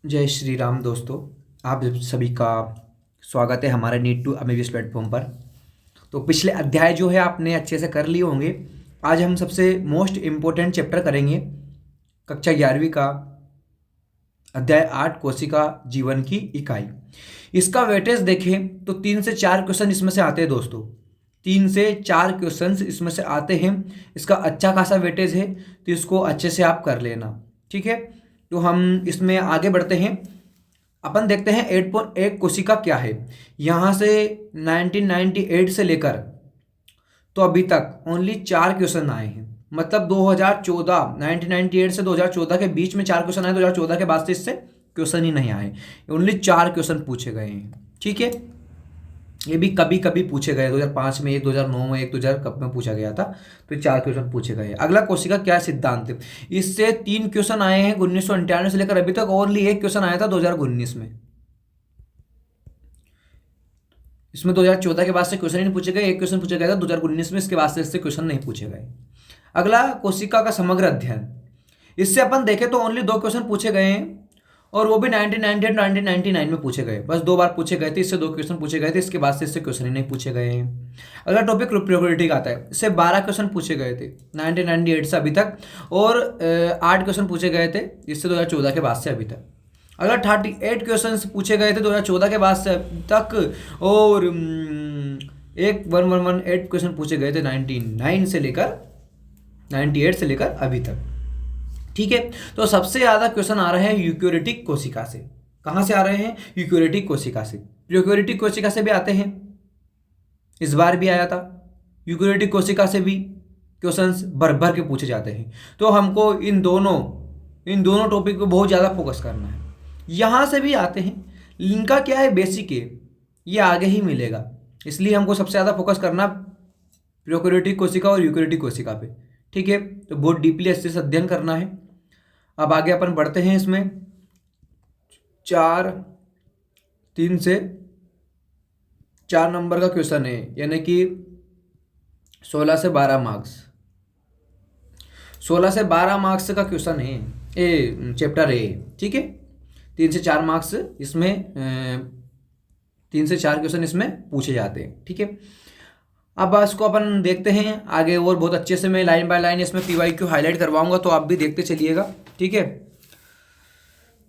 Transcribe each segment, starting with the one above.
जय श्री राम दोस्तों। आप सभी का स्वागत है हमारे नीट टू एमबीबीएस प्लेटफॉर्म पर। तो पिछले अध्याय जो है आपने अच्छे से कर लिए होंगे। आज हम सबसे मोस्ट इम्पोर्टेंट चैप्टर करेंगे, कक्षा 11वीं का अध्याय 8, कोशिका जीवन की इकाई। इसका वेटेज देखें तो 3 से 4 क्वेश्चन इसमें से आते हैं दोस्तों। 3 से 4 क्वेश्चन इसमें से आते हैं। इसका अच्छा खासा वेटेज है, तो इसको अच्छे से आप कर लेना, ठीक है। तो हम इसमें आगे बढ़ते हैं। अपन देखते हैं 8.1 कोशिका क्या है। यहाँ से 1998 से लेकर तो अभी तक ओनली 4 क्वेश्चन आए हैं। मतलब 2014, 1998 से 2014 के बीच में 4 क्वेश्चन आए। 2014 के बाद से इससे क्वेश्चन ही नहीं आए। ओनली 4 क्वेश्चन पूछे गए हैं, ठीक है। ये भी कभी कभी पूछे गए, 2005 में एक, 2009 में एक, 2000 कब में पूछा गया था। तो 4 क्वेश्चन पूछे गए। अगला कोशिका क्या सिद्धांत है। इससे 3 क्वेश्चन आए हैं 1998 से लेकर अभी तक। ओनली एक क्वेश्चन आया था 2019 में। इसमें 2014 के बाद से क्वेश्चन ही नहीं पूछे गए। एक क्वेश्चन पूछा गया था 2019 में, इसके बाद से इससे क्वेश्चन नहीं पूछे गए। अगला कोशिका का समग्र अध्ययन। इससे अपन देखें तो ओनली 2 क्वेश्चन पूछे गए हैं, और वो भी 1998 1999 में पूछे गए। बस 2 बार पूछे गए थे, इससे 2 क्वेश्चन पूछे गए थे। इसके बाद से इससे क्वेश्चन ही नहीं पूछे गए हैं। अगला टॉपिक प्रोबेबिलिटी का आता है। इससे 12 क्वेश्चन पूछे गए थे 1998 से अभी तक, और 8 क्वेश्चन पूछे गए थे इससे 2014 के बाद से अभी तक। अगला 38 क्वेश्चन पूछे गए थे 2014 के बाद से अभी तक, और एक 1118 क्वेश्चन पूछे गए थे 98 से लेकर अभी तक, ठीक है। तो सबसे ज़्यादा क्वेश्चन आ रहे हैं यूकेरियोटिक कोशिका से। कहाँ से आ रहे हैं? यूकेरियोटिक कोशिका से। यूकेरियोटिक कोशिका से भी आते हैं, इस बार भी आया था। यूकेरियोटिक कोशिका से भी क्वेश्चंस भर भर के पूछे जाते हैं। तो हमको इन दोनों टॉपिक पे बहुत ज़्यादा फोकस करना है। यहाँ से भी आते हैं, इनका क्या है, बेसिक है, ये आगे ही मिलेगा। इसलिए हमको सबसे ज़्यादा फोकस करना प्रोकैरियोटिक कोशिका और यूकेरियोटिक कोशिका पे, ठीक है। तो बहुत डीपली अच्छे से अध्ययन करना है। अब आगे अपन बढ़ते हैं। इसमें 3 नंबर का क्वेश्चन है, यानी कि 16 से 12 मार्क्स। 16 से 12 मार्क्स का क्वेश्चन है, ए चैप्टर है, ठीक है। 3 से 4 मार्क्स इसमें 3 से 4 क्वेश्चन इसमें पूछे जाते हैं, ठीक है। अब इसको अपन देखते हैं आगे, और बहुत अच्छे से मैं लाइन बाय लाइन इसमें PYQ हाईलाइट करवाऊंगा, तो आप भी देखते चलिएगा, ठीक है।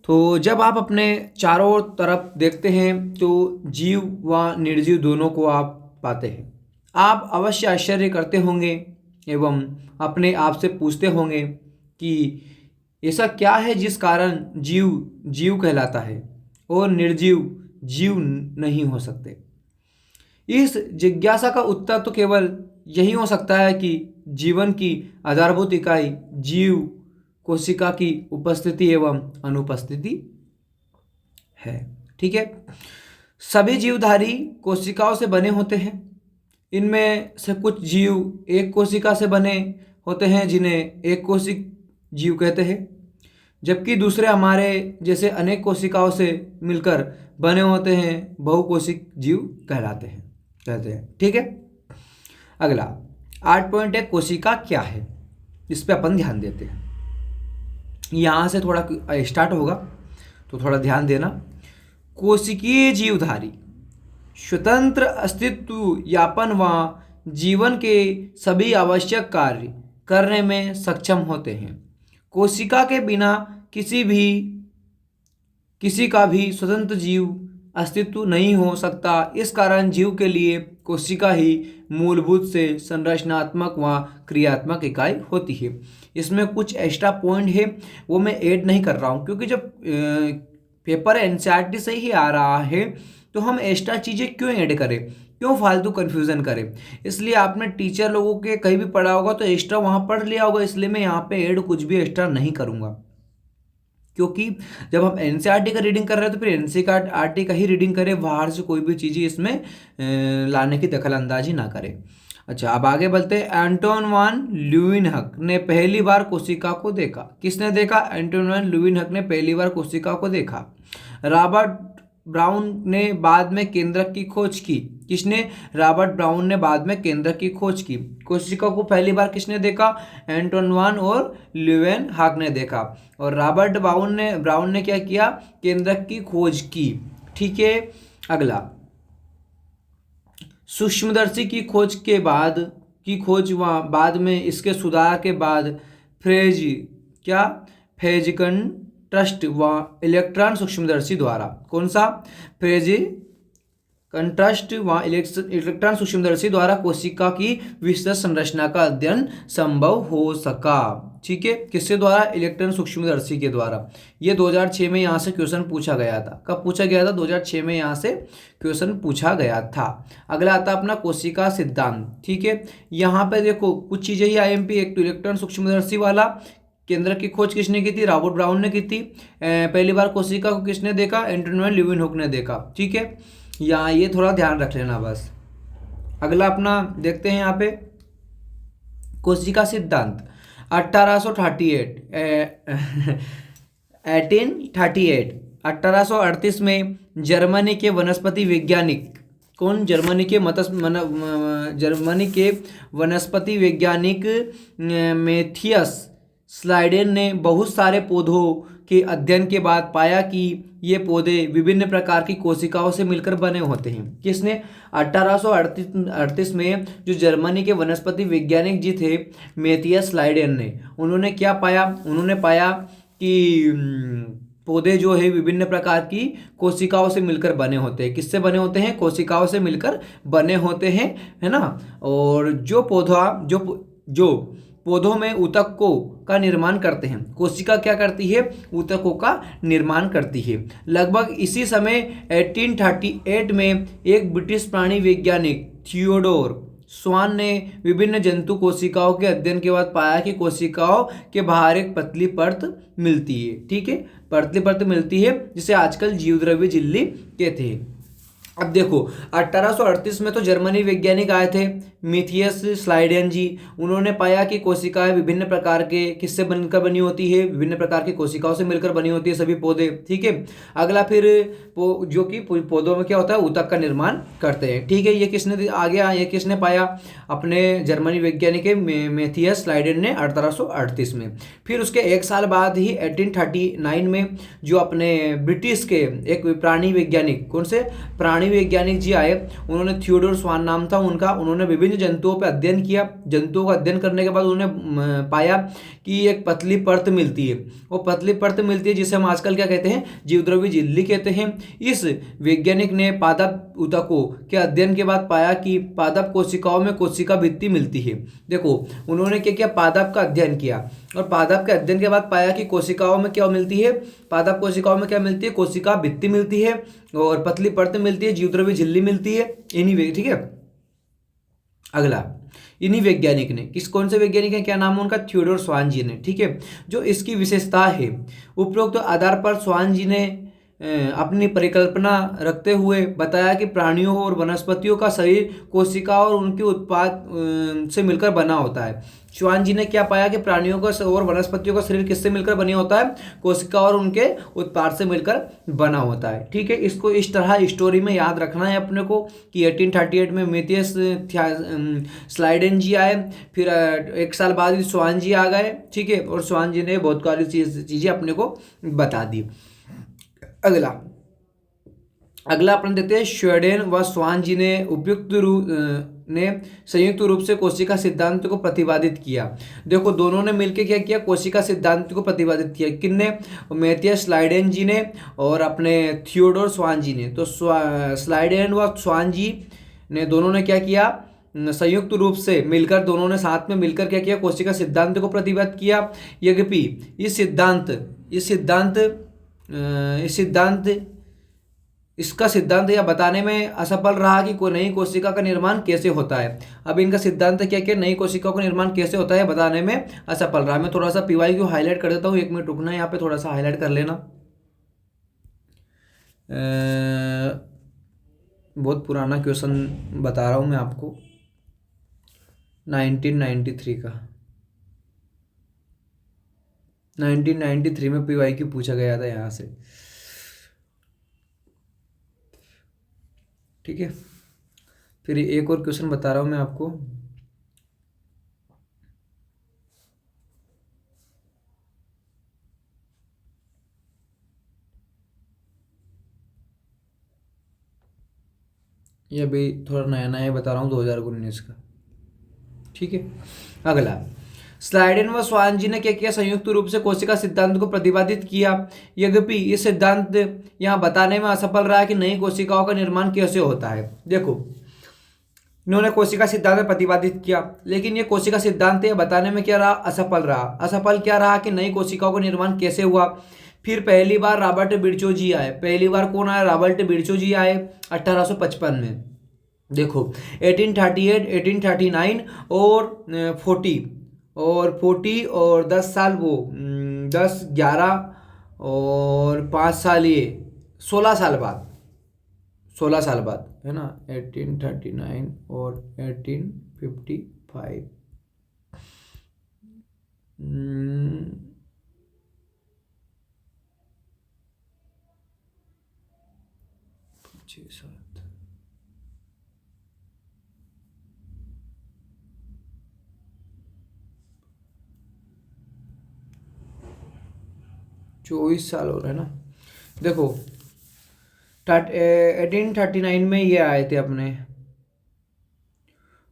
तो जब आप अपने चारों तरफ देखते हैं तो जीव व निर्जीव दोनों को आप पाते हैं। आप अवश्य आश्चर्य करते होंगे एवं अपने आप से पूछते होंगे कि ऐसा क्या है जिस कारण जीव जीव कहलाता है और निर्जीव जीव नहीं हो सकते। इस जिज्ञासा का उत्तर तो केवल यही हो सकता है कि जीवन की आधारभूत इकाई जीव कोशिका की उपस्थिति एवं अनुपस्थिति है, ठीक है। सभी जीवधारी कोशिकाओं से बने होते हैं। इनमें से कुछ जीव एक कोशिका से बने होते हैं, जिन्हें एक कोशिक जीव कहते हैं, जबकि दूसरे हमारे जैसे अनेक कोशिकाओं से मिलकर बने होते हैं, बहुकोशिक जीव कहते हैं, ठीक है। अगला 8.1 कोशिका क्या है, इस पे अपन ध्यान देते हैं। यहाँ से थोड़ा स्टार्ट होगा, तो थोड़ा ध्यान देना। कोशिकीय जीवधारी स्वतंत्र अस्तित्व यापन व जीवन के सभी आवश्यक कार्य करने में सक्षम होते हैं। कोशिका के बिना किसी का भी स्वतंत्र जीव अस्तित्व नहीं हो सकता। इस कारण जीव के लिए कोशिका ही मूलभूत से संरचनात्मक व क्रियात्मक इकाई होती है। इसमें कुछ एक्स्ट्रा पॉइंट है, वो मैं ऐड नहीं कर रहा हूँ, क्योंकि जब पेपर NCERT से ही आ रहा है, तो हम एक्स्ट्रा चीज़ें क्यों ऐड करें, क्यों फालतू कन्फ्यूज़न करें। इसलिए आपने टीचर लोगों के कहीं भी पढ़ा होगा तो एक्स्ट्रा वहाँ पढ़ लिया होगा, इसलिए मैं यहाँ पे ऐड कुछ भी एक्स्ट्रा नहीं करूँगा। क्योंकि जब हम NCERT का रीडिंग कर रहे हैं तो फिर NCERT का ही रीडिंग करें, बाहर से कोई भी चीज़ें इसमें लाने की दखलंदाजी ना करें। अच्छा, अब आगे बढ़ते हैं। एंटोन वान ल्यूविनहक ने पहली बार कोशिका को देखा। किसने देखा? एंटोन वान ल्यूविनहक ने पहली बार कोशिका को देखा। रॉबर्ट ब्राउन ने बाद में केंद्रक की खोज की। किसने? रॉबर्ट ब्राउन ने बाद में केंद्रक की खोज की। कोशिका को पहली बार किसने देखा? एंटोन वान और ल्यूवेन हाक ने देखा। और रॉबर्ट ब्राउन ने क्या किया? केंद्रक की खोज की। ठीक है। अगला, सूक्ष्मदर्शी की खोज के बाद बाद में इसके सुधार के बाद फ्रेज क्या फेजिकन ट्रस्ट व इलेक्ट्रॉन सूक्ष्मदर्शी द्वारा, कौन सा? फ्रेज कंट्रास्ट व इलेक्ट्रॉन सूक्ष्मदर्शी द्वारा कोशिका की विस्तृत संरचना का अध्ययन संभव हो सका। ठीक है, किसके द्वारा? इलेक्ट्रॉन सूक्ष्मदर्शी के द्वारा। ये 2006 में यहाँ से क्वेश्चन पूछा गया था। कब पूछा गया था? 2006 में यहाँ से क्वेश्चन पूछा गया था। अगला आता अपना कोशिका सिद्धांत। ठीक है, यहाँ पे देखो कुछ चीजें ही आईएमपी। एक तो इलेक्ट्रॉन सूक्ष्मदर्शी वाला केंद्र की खोज किसने की थी? रॉबर्ट ब्राउन ने की थी। पहली बार कोशिका को किसने देखा? एंटोन वान ल्यूवेनहुक ने देखा। ठीक है, यहाँ ये थोड़ा ध्यान रख लेना बस। अगला अपना देखते हैं यहाँ पे कोशिका सिद्धांत 1838 में जर्मनी के वनस्पति वैज्ञानिक, कौन? जर्मनी के वनस्पति वैज्ञानिक मैथियस स्लाइडेन ने बहुत सारे पौधों के अध्ययन के बाद पाया कि ये पौधे विभिन्न प्रकार की कोशिकाओं से मिलकर बने होते हैं। किसने? 1838 में जो जर्मनी के वनस्पति वैज्ञानिक जी थे मैथियस स्लाइडेन ने, उन्होंने क्या पाया? उन्होंने पाया कि पौधे जो है विभिन्न प्रकार की कोशिकाओं से मिलकर बने होते हैं। किससे बने होते हैं? कोशिकाओं से मिलकर बने होते हैं, है ना। और जो पौधों में ऊतकों का निर्माण करते हैं, कोशिका क्या करती है? ऊतकों का निर्माण करती है। लगभग इसी समय 1838 में एक ब्रिटिश प्राणी वैज्ञानिक थियोडोर स्वान ने विभिन्न जंतु कोशिकाओं के अध्ययन के बाद पाया कि कोशिकाओं के बाहर एक पतली परत मिलती है। ठीक है, पतली परत मिलती है जिसे आजकल जीवद्रव्य झिल्ली कहते हैं। अब देखो 1838 में तो जर्मनी वैज्ञानिक आए थे मैथियस स्लाइडेन जी। उन्होंने पाया कि कोशिकाएं विभिन्न प्रकार के किससे बनकर बनी होती है? विभिन्न प्रकार की कोशिकाओं से मिलकर बनी होती है सभी पौधे। ठीक है, अगला फिर जो कि पौधों में क्या होता है? ऊतक का निर्माण करते हैं। ठीक है, ये किसने पाया? अपने जर्मनी वैज्ञानिक मैथियस स्लाइडेन ने 1838 में। फिर उसके एक साल बाद ही 1839 में जो अपने ब्रिटिश के एक प्राणी वैज्ञानिक, कौन से प्राणी वैज्ञानिक जी आए, उन्होंने थियोडोर स्वान नाम था उनका। उन्होंने विभिन्न जंतुओं पर अध्ययन किया। जंतुओं का अध्ययन करने के बाद उन्होंने पाया कि एक पतली परत मिलती है। वो पतली परत मिलती है जिसे हम आजकल क्या कहते हैं? जीवद्रव्य झिल्ली कहते हैं। इस वैज्ञानिक ने पादप ऊतकों के अध्ययन के बाद पाया कि पादप कोशिकाओं में कोशिका भित्ति मिलती है। देखो उन्होंने क्या किया? पादप का अध्ययन किया और पादप के अध्ययन के बाद पाया कि कोशिकाओं में क्या मिलती है? पादप कोशिकाओं में क्या मिलती है? कोशिका भित्ति मिलती है और पतली परत मिलती है, जीवद्रव्य झिल्ली मिलती है। ठीक है। अगला, इन्हीं वैज्ञानिक ने कौन से वैज्ञानिक है? क्या नाम है उनका? थियोडोर स्वान जी ने। ठीक है, जो इसकी विशेषता है उपरोक्त आधार पर स्वान जी ने अपनी परिकल्पना रखते हुए बताया कि प्राणियों और वनस्पतियों का शरीर कोशिका और उनके उत्पाद से मिलकर बना होता है। स्वान जी ने क्या पाया कि प्राणियों का और वनस्पतियों का शरीर किससे मिलकर बनी होता है? कोशिका और उनके उत्पाद से मिलकर बना होता है। ठीक है, इसको इस तरह स्टोरी में याद रखना है अपने को कि 1838 में मैथियस स्लाइडेन जी आए, फिर एक साल बाद ही स्वान जी आ गए। ठीक है, और स्वान जी ने बहुत सारी चीज़ें अपने को बता दी। अगला अपन देखते हैं श्वेडेन व स्वान जी ने संयुक्त रूप से कोशिका सिद्धांत को प्रतिपादित किया। देखो दोनों ने मिलकर क्या किया? कोशिका सिद्धांत को प्रतिपादित किया। किसने? मैथियस स्लाइडेन जी ने और अपने थियोडोर स्वान जी ने। तो स्लाइडेन व स्वान जी ने दोनों ने क्या किया? संयुक्त रूप से मिलकर, दोनों ने साथ में मिलकर क्या किया? कोशिका सिद्धांत को प्रतिपादित किया। यद्यपि इसका सिद्धांत यह बताने में असफल रहा कि कोई नई कोशिका का निर्माण कैसे होता है। अब इनका सिद्धांत क्या क्या? नई कोशिका का निर्माण कैसे होता है बताने में असफल रहा। मैं थोड़ा सा पीवाई को हाईलाइट कर देता हूँ, 1 मिनट रुकना है यहाँ पे, थोड़ा सा हाईलाइट कर लेना। बहुत पुराना क्वेश्चन बता रहा हूँ मैं आपको, 1993 का। 1993 में पीवाई क्यू पूछा गया था यहाँ से। ठीक है। फिर एक और क्वेश्चन बता रहा हूँ मैं आपको। ये अभी थोड़ा नया नया बता रहा हूँ, 2019 का। ठीक है। अगला, स्लाइडेन व स्वानजी ने क्या किया, संयुक्त रूप से कोशिका सिद्धांत को प्रतिपादित किया। यद्यपि ये सिद्धांत यहाँ बताने में असफल रहा कि नई कोशिकाओं का निर्माण कैसे होता है। देखो, इन्होंने कोशिका सिद्धांत प्रतिपादित किया, लेकिन ये कोशिका सिद्धांत ये बताने में क्या रहा, असफल रहा। असफल क्या रहा कि नई कोशिकाओं का निर्माण कैसे हुआ। फिर पहली बार रॉबर्ट बिरचो जी आए। पहली बार कौन आया, रॉबर्ट बिरचो जी आए 1855 में। देखो, 1838, 1839 और 40 और 40 और 10 साल वो 10, 11 और 5 साल ये 16 साल बाद, 16 साल बाद है ना, 1839 और 1855। 6, 7, 24 साल हो रहे हैं ना। देखो, 1839 में ये आए थे अपने,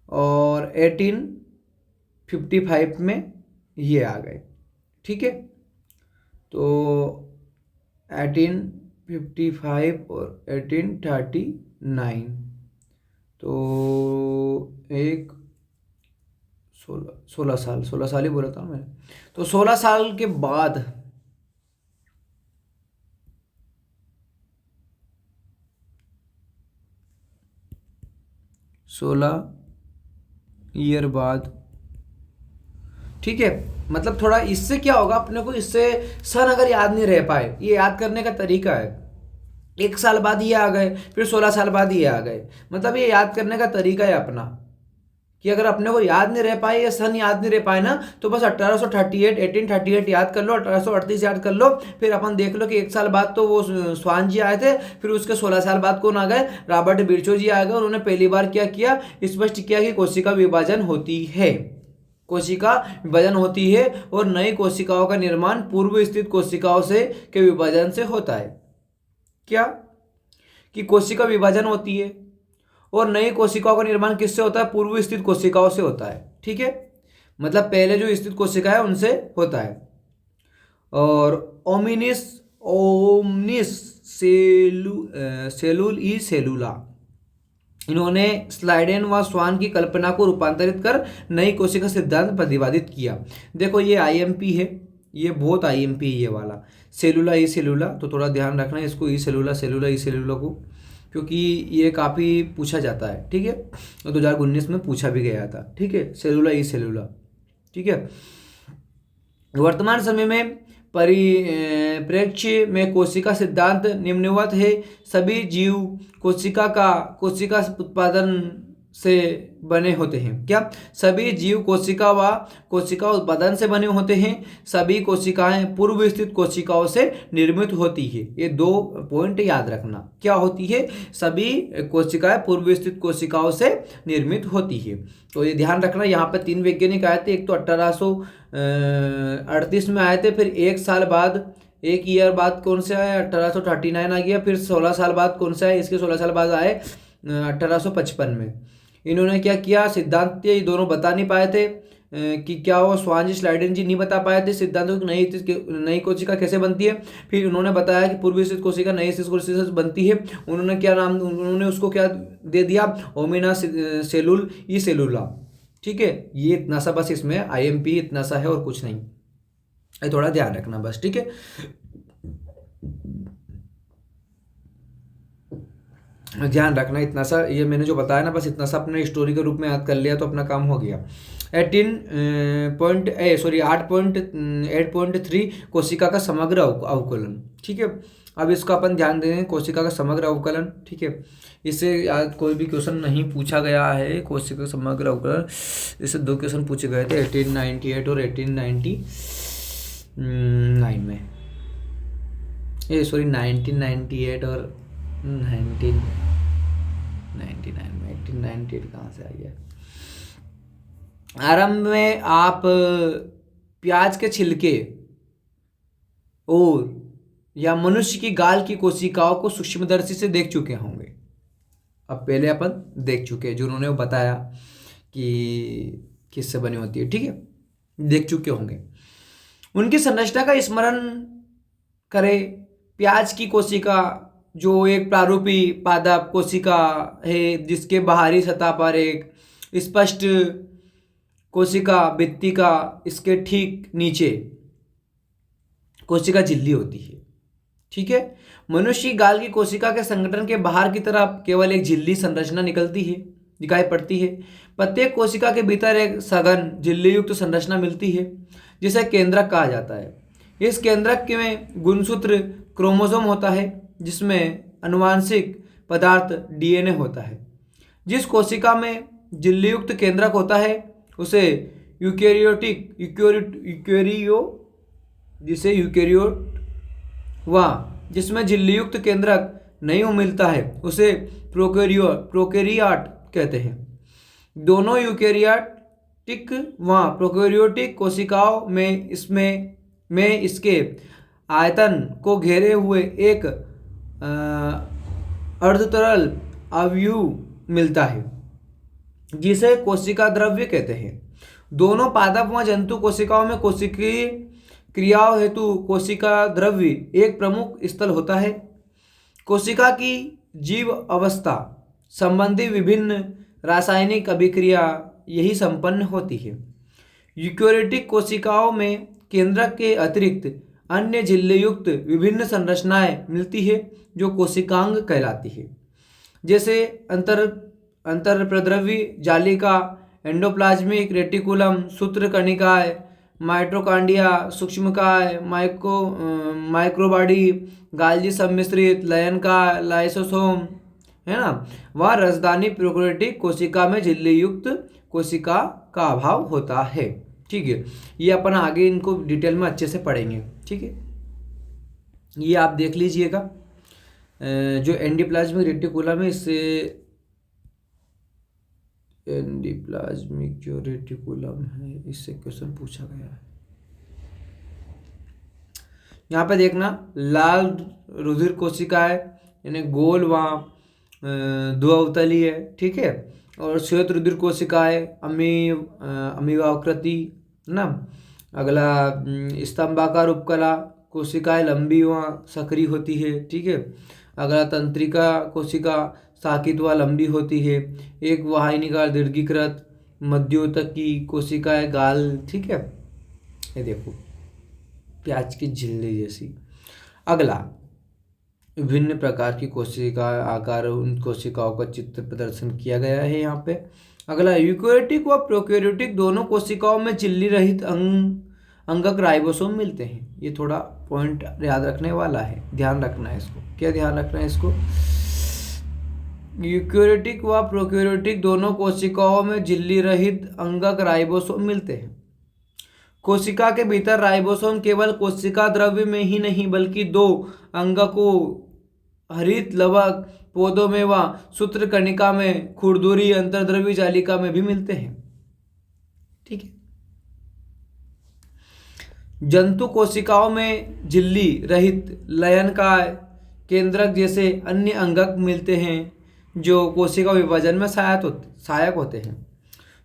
और 1855 में ये आ गए। ठीक है, तो 1855 और 1839, तो एक 16 साल ही बोला था मैंने। तो 16 साल के बाद 16 ईयर बाद, ठीक है। मतलब थोड़ा इससे क्या होगा अपने को, इससे सन अगर याद नहीं रह पाए, ये याद करने का तरीका है। 1 साल बाद ये आ गए, फिर 16 साल बाद ये आ गए, मतलब ये याद करने का तरीका है अपना, कि अगर अपने को याद नहीं रह पाए या सन याद नहीं रह पाए ना, तो बस 1838, 1838 याद कर लो, 1838 याद कर लो। फिर अपन देख लो कि 1 साल बाद तो वो स्वान जी आए थे, फिर उसके 16 साल बाद कौन आ गए, रॉबर्ट बिरचो जी आ गए। उन्होंने पहली बार क्या किया, स्पष्ट किया कि कोशिका विभाजन होती है, कोशिका विभाजन होती है, और नई कोशिकाओं का निर्माण पूर्व स्थित कोशिकाओं से के विभाजन से होता है। क्या, कि कोशिका विभाजन होती है और नई कोशिकाओं का निर्माण किससे होता है, पूर्व स्थित कोशिकाओं से होता है। ठीक है, मतलब पहले जो स्थित कोशिका है उनसे होता है। और ओमिनिस ओमनिस सेलुल ई सेलुला, इन्होंने स्लाइडेन व स्वान की कल्पना को रूपांतरित कर नई कोशिका सिद्धांत प्रतिपादित किया। देखो, ये आईएमपी है, ये बहुत आईएमपी है ये वाला, सेलुला ई सेलुला। तो थोड़ा ध्यान रखना है इसको, ई सेलुला, सेलुला ई सेलुला को, क्योंकि ये काफ़ी पूछा जाता है। ठीक है, तो 2019 में पूछा भी गया था। ठीक है, सेलुला ई सेलुला। ठीक है, वर्तमान समय में परिप्रेक्ष्य में कोशिका सिद्धांत निम्नवत है। सभी जीव कोशिका उत्पादन से बने होते हैं। क्या, सभी जीव कोशिका उत्पादन से बने होते हैं। सभी कोशिकाएं पूर्व स्थित कोशिकाओं से निर्मित होती है। ये 2 पॉइंट याद रखना, क्या होती है, सभी कोशिकाएं पूर्व स्थित कोशिकाओं से निर्मित होती है। तो ये ध्यान रखना, यहाँ पे 3 वैज्ञानिक आए थे, एक तो 1838 में आए थे, फिर 1 साल बाद, 1 ईयर बाद कौन से आए, 1839 आ गया, फिर 16 साल बाद कौन से आए, इसके 16 साल बाद आए 1855 में। इन्होंने क्या किया, सिद्धांत ये दोनों बता नहीं पाए थे कि क्या वो स्वान जी स्लाइडेन जी नहीं बता पाए थे सिद्धांतों की नई कोशिका कैसे बनती है। फिर उन्होंने बताया कि पूर्व स्थित कोशिका नई स्थित कोशिका से बनती है। उन्होंने क्या नाम, उन्होंने उसको क्या दे दिया, ओमिना सेलुल ई सेलुला। ठीक है, ये इतना सा बस, इसमें आईएमपी इतना सा है और कुछ नहीं, ये थोड़ा ध्यान रखना बस। ठीक है, ध्यान रखना इतना सा, ये मैंने जो बताया ना, बस इतना सा अपने स्टोरी के रूप में याद कर लिया तो अपना काम हो गया। 8.3 कोशिका का समग्र अवकलन। ठीक है, अब इसका अपन ध्यान दें, कोशिका का समग्र अवकलन। ठीक है, इससे आज कोई भी क्वेश्चन नहीं पूछा गया है, कोशिका का समग्र अवकलन, इससे 2 क्वेश्चन पूछे गए थे 1898 और 1899 में, ये सॉरी 1998 और 19 99 में 1898 कहाँ से आई है। आरंभ में आप प्याज के छिलके और या मनुष्य की गाल की कोशिकाओं को सूक्ष्मदर्शी से देख चुके होंगे। अब पहले अपन देख चुके हैं, जो उन्होंने बताया कि किससे बनी होती है, ठीक है, देख चुके होंगे। उनकी संरचना का स्मरण करें। प्याज की कोशिका जो एक प्रारूपी पादप कोशिका है, जिसके बाहरी सतह पर एक स्पष्ट कोशिका भित्ति का, इसके ठीक नीचे कोशिका झिल्ली होती है, ठीक है। मनुष्य की गाल की कोशिका के संगठन के बाहर की तरफ केवल एक झिल्ली संरचना निकलती है, दिखाई पड़ती है। प्रत्येक कोशिका के भीतर एक सघन झिल्ली युक्त संरचना मिलती है, जिसे केंद्रक कहा जाता है। इस केंद्रक में गुणसूत्र क्रोमोसोम होता है, जिसमें आनुवांशिक पदार्थ डीएनए होता है। जिस कोशिका में झिल्ली युक्त केंद्रक होता है उसे यूकेरियोट व जिसमें झिल्ली युक्त केंद्रक नहीं मिलता है उसे प्रोकैरियोट कहते हैं। दोनों यूकेरियोटिक व प्रोकैरियोटिक कोशिकाओं में इसके आयतन को घेरे हुए एक अर्धतरल अवयव मिलता है, जिसे कोशिका द्रव्य कहते हैं। दोनों पादप व जंतु कोशिकाओं में कोशिकीय क्रियाओं हेतु कोशिका द्रव्य एक प्रमुख स्थल होता है। कोशिका की जीव अवस्था संबंधी विभिन्न रासायनिक अभिक्रिया यही संपन्न होती है। यूकेरियोटिक कोशिकाओं में केंद्रक के अतिरिक्त अन्य झिल्ली युक्त विभिन्न संरचनाएं मिलती है, जो कोशिकांग कहलाती है, जैसे अंतरप्रद्रवी जालिका, एंडोप्लाज्मिक रेटिकुलम, सूत्रकणिकाएं, माइटोकॉन्ड्रिया, सूक्ष्मकाय, माइक्रोबॉडी, गाल्जी सम्मिश्रित, लयनकाय, लाइसोसोम, है ना। वह राजधानी प्रोकैरियोटिक कोशिका में झिल्ली युक्त कोशिका का अभाव होता है, ठीक है। ये अपन आगे इनको डिटेल में अच्छे से पढ़ेंगे, ठीक है। ये आप देख लीजिएगा, जो एंडोप्लाज्मिक रेटिकुलम है, इससे एंडोप्लाज्मिक जो रेटिकुलम है इससे क्वेश्चन पूछा गया है। यहाँ पे देखना, लाल रुधिर कोशिकाएं यानी गोल व द्विअवतली है, ठीक है। और श्वेत रुधिर कोशिकाएं अमीवाकृति ना। अगला स्तंभाकार उपकला कोशिकाएं लंबी व सक्रिय होती है, ठीक है। अगला तंत्रिका कोशिका साकित व लंबी होती है। एक वाहिनीकार दीर्घीकृत मध्योतक की कोशिकाएं गाल, ठीक है। ये देखो प्याज की झिल्ली जैसी। अगला विभिन्न प्रकार की कोशिका आकार, उन कोशिकाओं का चित्र प्रदर्शन किया गया है यहाँ पे। अगला यूकेरियोटिक व प्रोकैरियोटिक दोनों कोशिकाओं में झिल्ली रहित अंगक राइबोसोम मिलते हैं। ये थोड़ा पॉइंट याद रखने वाला है, ध्यान रखना है इसको। क्या ध्यान रखना है इसको? यूकेरियोटिक व प्रोकैरियोटिक दोनों कोशिकाओं में झिल्ली रहित अंगक राइबोसोम मिलते हैं। कोशिका के भीतर राइबोसोम केवल कोशिका द्रव्य में ही नहीं बल्कि दो अंगकों हरित लवक पौधों में व सूत्रकणिका में खुरदुरी अंतर्द्रव्य जालिका में भी मिलते हैं, ठीक है। जंतु कोशिकाओं में झिल्ली रहित लयनकाय केंद्रक जैसे अन्य अंगक मिलते हैं, जो कोशिका विभाजन में सहायक होते हैं।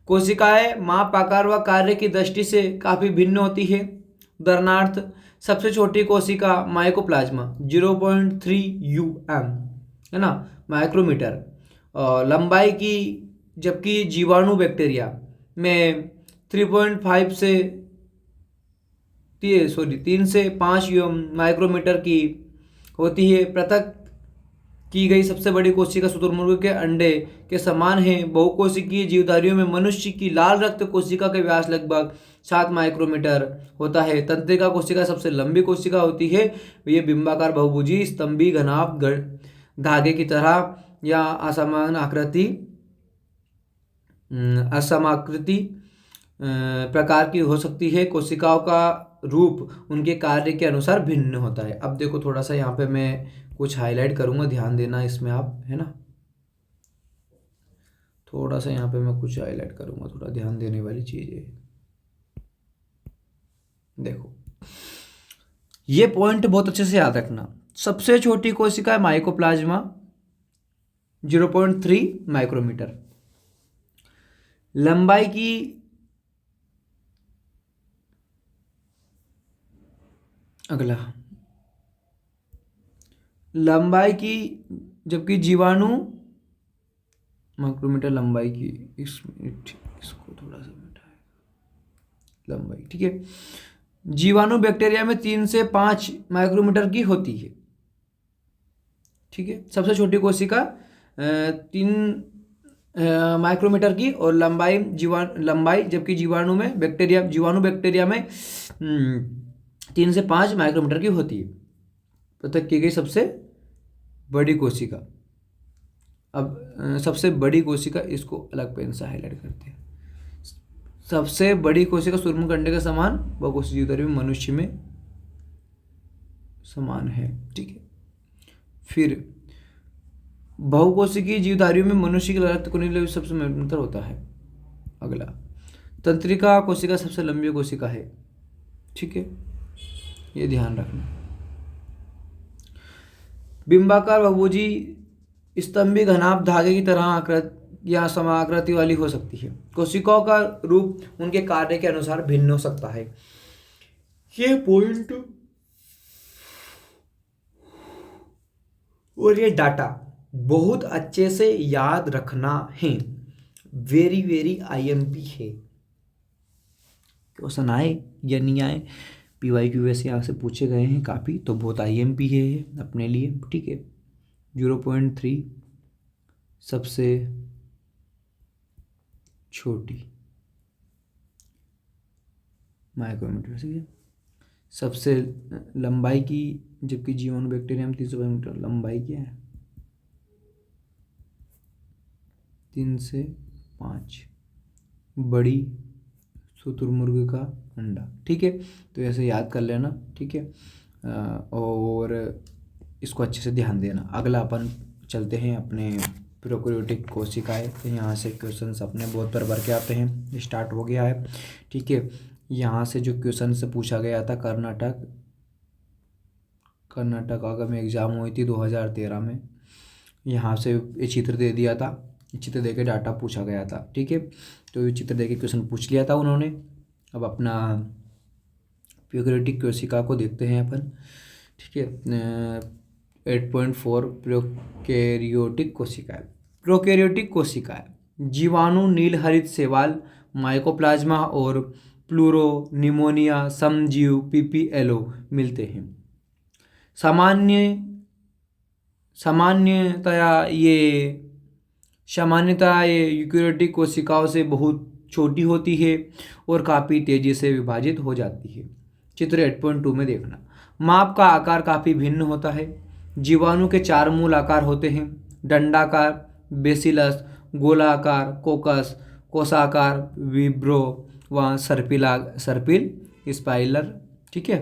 कोशिकाएं माप, आकार व कार्य की दृष्टि से काफ़ी भिन्न होती है। उदाहरणार्थ, सबसे छोटी कोशिका माइकोप्लाज्मा 0.3 UM है ना, माइक्रोमीटर लंबाई की, जबकि जीवाणु बैक्टीरिया में 3 से 5 माइक्रोमीटर की होती है। पृथक की गई सबसे बड़ी कोशिका शुतुरमुर्ग के अंडे के समान है। बहुकोशिकीय जीवधारियों में मनुष्य की लाल रक्त कोशिका का व्यास लगभग 7 माइक्रोमीटर होता है। तंत्रिका कोशिका सबसे लंबी कोशिका होती है। ये बिंबाकार बहुभुजी स्तंभी घनाभ धागे की तरह या असमाकृति प्रकार की हो सकती है। कोशिकाओं का रूप उनके कार्य के अनुसार भिन्न होता है। अब देखो थोड़ा सा यहाँ पे मैं कुछ हाईलाइट करूँगा, ध्यान देना इसमें आप, है ना। थोड़ा सा यहाँ पे मैं कुछ हाईलाइट करूँगा, थोड़ा ध्यान देने वाली चीज़ है। देखो ये पॉइंट बहुत अच्छे से याद रखना। सबसे छोटी कोशिका है माइकोप्लाज्मा 0.3 माइक्रोमीटर। लंबाई की अगला लंबाई की, जबकि जीवाणु माइक्रोमीटर लंबाई की, इसको थोड़ा सा मिटाए लंबाई, ठीक है। जीवाणु बैक्टीरिया में 3 से 5 माइक्रोमीटर की होती है, ठीक है। सबसे छोटी कोशिका 3 माइक्रोमीटर की, और लंबाई जबकि जीवाणु बैक्टीरिया में 3 से 5 माइक्रोमीटर की होती है। पृथक की गई सबसे बड़ी कोशिका। अब सबसे बड़ी कोशिका, इसको अलग पेन से हाईलाइट करते हैं। सबसे बड़ी कोशिका सूक्ष्मकंडे के समान बहुकोषीय जीवधारी में मनुष्य में समान है, ठीक है। फिर बहुकोशिकीय जीवधारियों में मनुष्य के रक्त कुंडली सबसे महत्वपूर्ण होता है। अगला तंत्रिका कोशिका सबसे लंबी कोशिका है, ठीक है, ये ध्यान रखना। बिंबाकार बहुभुजी स्तंभी घनाभ धागे की तरह आकृति या समाकृति वाली हो सकती है। कोशिकाओं का रूप उनके कार्य के अनुसार भिन्न हो सकता है। ये पॉइंट और ये डाटा बहुत अच्छे से याद रखना है। वेरी वेरी आईएमपी है। क्वेश्चन आए या नहीं आए, पीवाईक्यू वैसे यहाँ से पूछे गए हैं काफ़ी, तो बहुत आईएमपी है अपने लिए, ठीक है। 0.3 सबसे छोटी माइक्रोमीटर से, सबसे लंबाई की, जबकि जीवाणु बैक्टीरिया में 300 मीटर लंबाई क्या है, 3 से 5 बड़ी शुतुरमुर्ग का अंडा, ठीक है। तो ऐसे याद कर लेना, ठीक है, और इसको अच्छे से ध्यान देना। अगला अपन चलते हैं अपने प्रोकैरियोटिक कोशिकाएं। तो यहाँ से क्वेश्चंस अपने बहुत बार भर के आते हैं, स्टार्ट हो गया है, ठीक है। यहाँ से जो क्वेश्चन से पूछा गया था कर्नाटक आगम एग्जाम हुई थी 2013 में, यहाँ से ये चित्र दे दिया था, चित्र दे के डाटा पूछा गया था, ठीक है। तो ये चित्र दे के क्वेश्चन पूछ लिया था उन्होंने। अब अपना प्रोकैरियोटिक कोशिका को देखते हैं अपन, ठीक है। 8.4 प्रोकैरियोटिक कोशिकाएं जीवाणु, नीलहरित शैवाल, माइकोप्लाज्मा और प्लूरोनिमोनिया समजीव पीपीएलओ मिलते हैं। सामान्यतया ये यूकेरियोटिक कोशिकाओं से बहुत छोटी होती है और काफ़ी तेज़ी से विभाजित हो जाती है। चित्र 8.2 में देखना। माप का आकार काफ़ी भिन्न होता है। जीवाणु के 4 मूल आकार होते हैं: डंडाकार, बेसिलस, गोलाकार, कोकस, कोषाकार, विब्रो व सर्पिल स्पाइरल, ठीक है।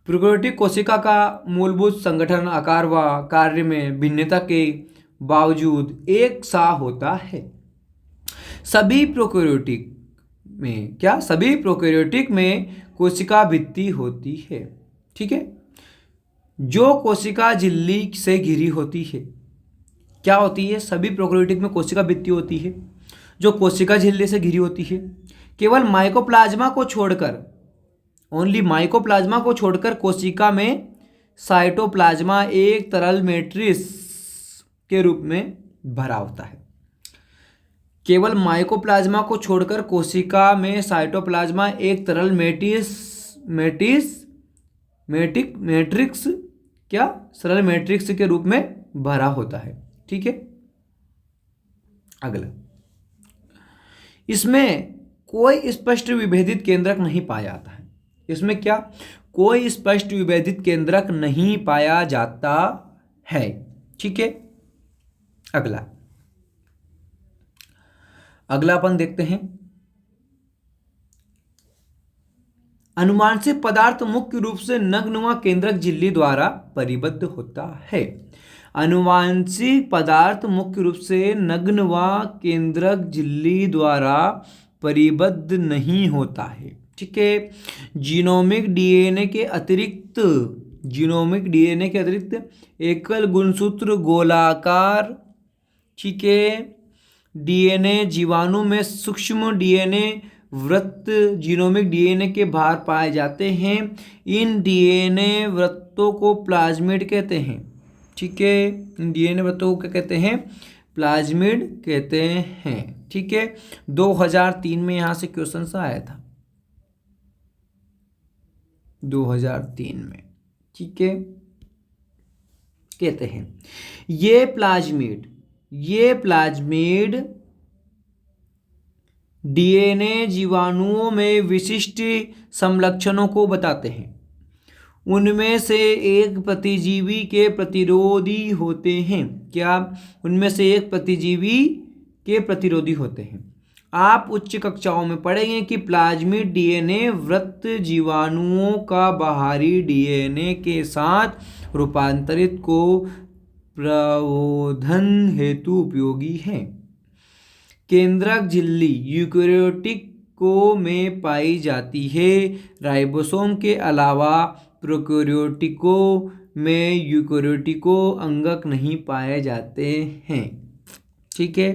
प्रोकैरियोटिक कोशिका का मूलभूत संगठन, आकार व कार्य में भिन्नता के बावजूद एक सा होता है। सभी प्रोकैरियोटिक में कोशिका भित्ति होती है, ठीक है, जो कोशिका झिल्ली से घिरी होती है। क्या होती है? सभी प्रोकैरियोटिक में कोशिका भित्ति होती है जो कोशिका झिल्ली से घिरी होती है। केवल माइकोप्लाज्मा को छोड़कर कोशिका में साइटोप्लाज्मा एक तरल मैट्रिक्स के रूप में भरा होता है। केवल माइकोप्लाज्मा को छोड़कर कोशिका में साइटोप्लाज्मा एक तरल सरल मैट्रिक्स के रूप में भरा होता है, ठीक है। अगला, इसमें कोई स्पष्ट विभेदित केंद्रक नहीं पाया जाता है। इसमें क्या? कोई स्पष्ट विभेदित केंद्रक नहीं पाया जाता है, ठीक है। अगला अपन देखते हैं अनुवांशिक पदार्थ मुख्य रूप से नग्न व केंद्रक झिल्ली द्वारा परिबद्ध होता है। अनुवांशिक पदार्थ मुख्य रूप से नग्न व केंद्रक झिल्ली द्वारा परिबद्ध नहीं होता है। ठीक है। जीनोमिक डीएनए के अतिरिक्त एकल गुणसूत्र गोलाकार, ठीक है, डीएनए जीवाणु में सूक्ष्म डीएनए वृत्त जीनोमिक डीएनए के बाहर पाए जाते हैं। इन डीएनए वृत्तों को प्लाज्मिड कहते हैं। ठीक है। इन डीएनए वृत्तों को क्या कहते हैं? प्लाज्मिड कहते हैं। ठीक है। 2003 में यहां से क्वेश्चन आया था, 2003 में। ठीक है। कहते हैं ये प्लाज्मिड डीएनए जीवाणुओं में विशिष्ट समलक्षणों को बताते हैं। उनमें से एक प्रतिजीवी के प्रतिरोधी होते हैं। क्या? उनमें से एक प्रतिजीवी के प्रतिरोधी होते हैं। आप उच्च कक्षाओं में पढ़ेंगे कि प्लाज्मिड डीएनए वृत्त जीवाणुओं का बाहरी डीएनए के साथ रूपांतरित को प्रवर्धन हेतु उपयोगी है। केंद्रक झिल्ली यूकेरियोटिकों में पाई जाती है। राइबोसोम के अलावा प्रोकैरियोटिकों में यूकेरियोटिको अंगक नहीं पाए जाते हैं। ठीक है।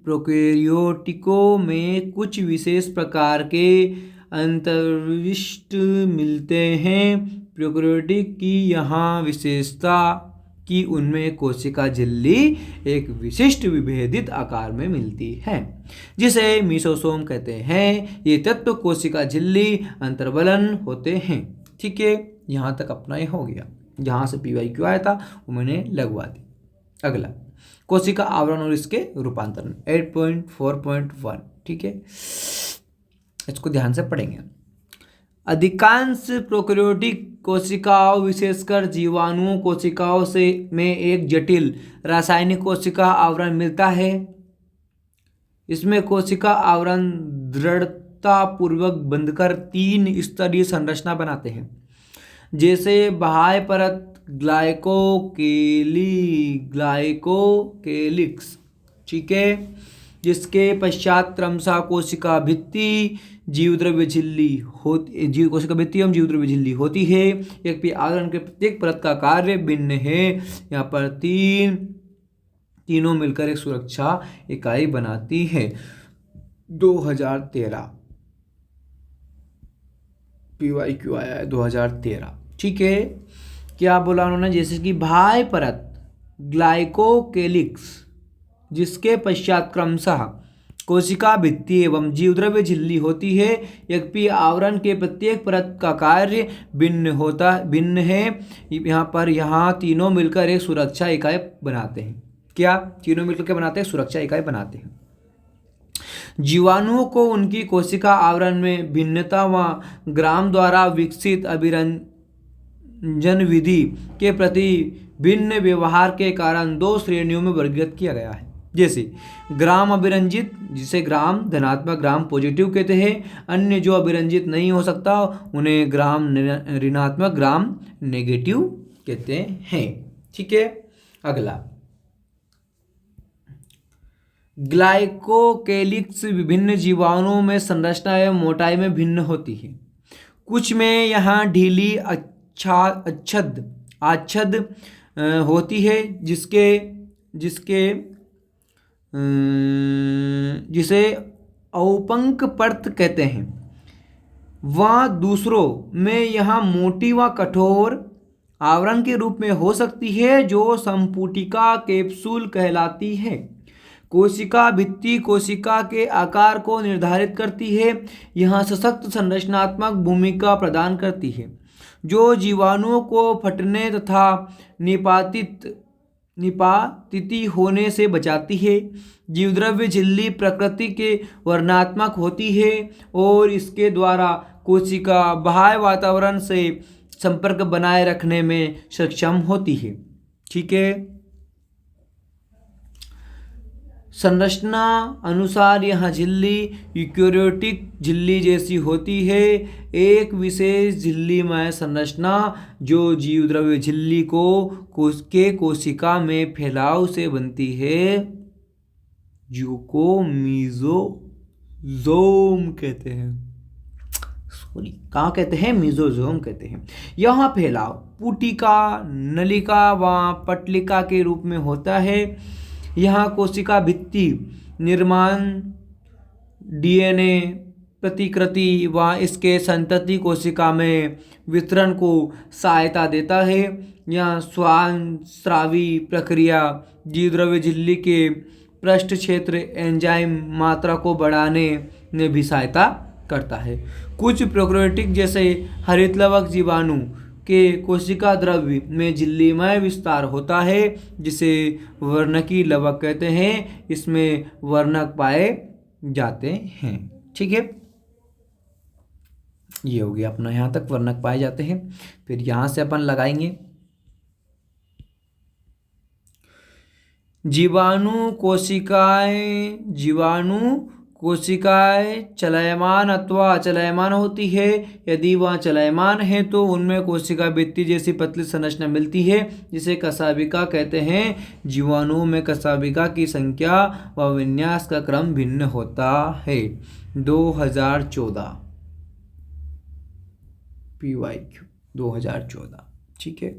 प्रोकैरियोटिकों में कुछ विशेष प्रकार के अंतर्विष्ट मिलते हैं। प्रोकैरियोटिक की यहाँ विशेषता कि उनमें कोशिका झिल्ली एक विशिष्ट विभेदित आकार में मिलती है, जिसे मीसोसोम कहते हैं। ये तत्व कोशिका झिल्ली अंतर्वलन होते हैं। ठीक है। यहाँ तक अपना ये हो गया। जहाँ से PYQ आया था वो मैंने लगवा दी। अगला कोशिका आवरण और इसके रूपांतरण 8.4.1। ठीक है। इसको ध्यान से पढ़ेंगे। अधिकांश प्रोकैरियोटिक कोशिकाओं विशेषकर जीवाणु कोशिकाओं से में एक जटिल रासायनिक कोशिका आवरण मिलता है। इसमें कोशिका आवरण दृढ़ता पूर्वक बंधकर 3 स्तरीय संरचना बनाते हैं, जैसे बाह्य परत ग्लाइकोकेलिक्स। ठीक है। जिसके पश्चात क्रमशः कोशिका भित्ति जीवद्रव्य झिल्ली होती है। एक आवरण के प्रत्येक परत का कार्य भिन्न है। यहाँ पर तीनों मिलकर एक सुरक्षा इकाई बनाती है। 2013 PYQ आया है 2013। ठीक है। क्या बोला उन्होंने? जैसे कि बाह्य परत ग्लाइकोकेलिक्स, जिसके पश्चात क्रमशः कोशिका भित्ति एवं जीवद्रव्य झिल्ली होती है। यद्यपि आवरण के प्रत्येक परत का कार्य भिन्न है। यहाँ तीनों मिलकर एक सुरक्षा इकाई बनाते हैं। क्या? तीनों मिलकर के बनाते हैं? सुरक्षा इकाई बनाते हैं। जीवाणुओं को उनकी कोशिका आवरण में भिन्नता व ग्राम द्वारा विकसित अभिरंजन विधि के प्रति भिन्न व्यवहार के कारण 2 श्रेणियों में वर्गीकृत किया गया है। जैसे ग्राम अभिरंजित, जिसे ग्राम धनात्मक ग्राम पॉजिटिव कहते हैं। अन्य जो अभिरंजित नहीं हो सकता उन्हें ग्राम ऋणात्मक ग्राम नेगेटिव कहते हैं। ठीक है। अगला ग्लाइकोकेलिक्स विभिन्न जीवाणुओं में संरचना एवं मोटाई में भिन्न होती है। कुछ में यहाँ ढीली आच्छद होती है, जिसे औपंक परत कहते हैं। वह दूसरों में यहाँ मोटी व कठोर आवरण के रूप में हो सकती है, जो संपुटिका कैप्सूल कहलाती है। कोशिका भित्ति कोशिका के आकार को निर्धारित करती है। यहाँ सशक्त संरचनात्मक भूमिका प्रदान करती है, जो जीवाणुओं को फटने तथा निपातित होने से बचाती है। जीवद्रव्य झिल्ली प्रकृति के वर्णात्मक होती है और इसके द्वारा कोशिका बाह्य वातावरण से संपर्क बनाए रखने में सक्षम होती है। ठीक है। संरचना अनुसार यह झिल्ली यूकेरियोटिक झिल्ली जैसी होती है। एक विशेष झिल्लीमय संरचना जो जीवद्रव्य झिल्ली को कोशिका में फैलाव से बनती है जो को मीजोजोम कहते हैं। कहाँ कहते हैं? मीजोजोम कहते हैं। यह फैलाव पुटिका, नलिका व पटलिका के रूप में होता है। यहाँ कोशिका भित्ति निर्माण, डीएनए प्रतिकृति व इसके संतति कोशिका में वितरण को सहायता देता है। यह श्वानस्रावी प्रक्रिया जीवद्रव्य झिल्ली के पृष्ठ क्षेत्र एंजाइम मात्रा को बढ़ाने में भी सहायता करता है। कुछ प्रोकैरियोटिक जैसे हरितलवक जीवाणु के कोशिका द्रव्य में झिल्लीमय विस्तार होता है जिसे वर्णकी लवक कहते हैं। इसमें वर्णक पाए जाते हैं। ठीक है, ये हो गया अपना, यहाँ तक वर्णक पाए जाते हैं। फिर यहाँ से अपन लगाएंगे जीवाणु कोशिकाएं चलायमान अथवा अचलायमान होती है। यदि वह चलायमान है तो उनमें कोशिका भित्ति जैसी पतली संरचना मिलती है जिसे कशाभिका कहते हैं। जीवाणुओं में कशाभिका की संख्या व विन्यास का क्रम भिन्न होता है। 2014 PYQ 2014। ठीक है,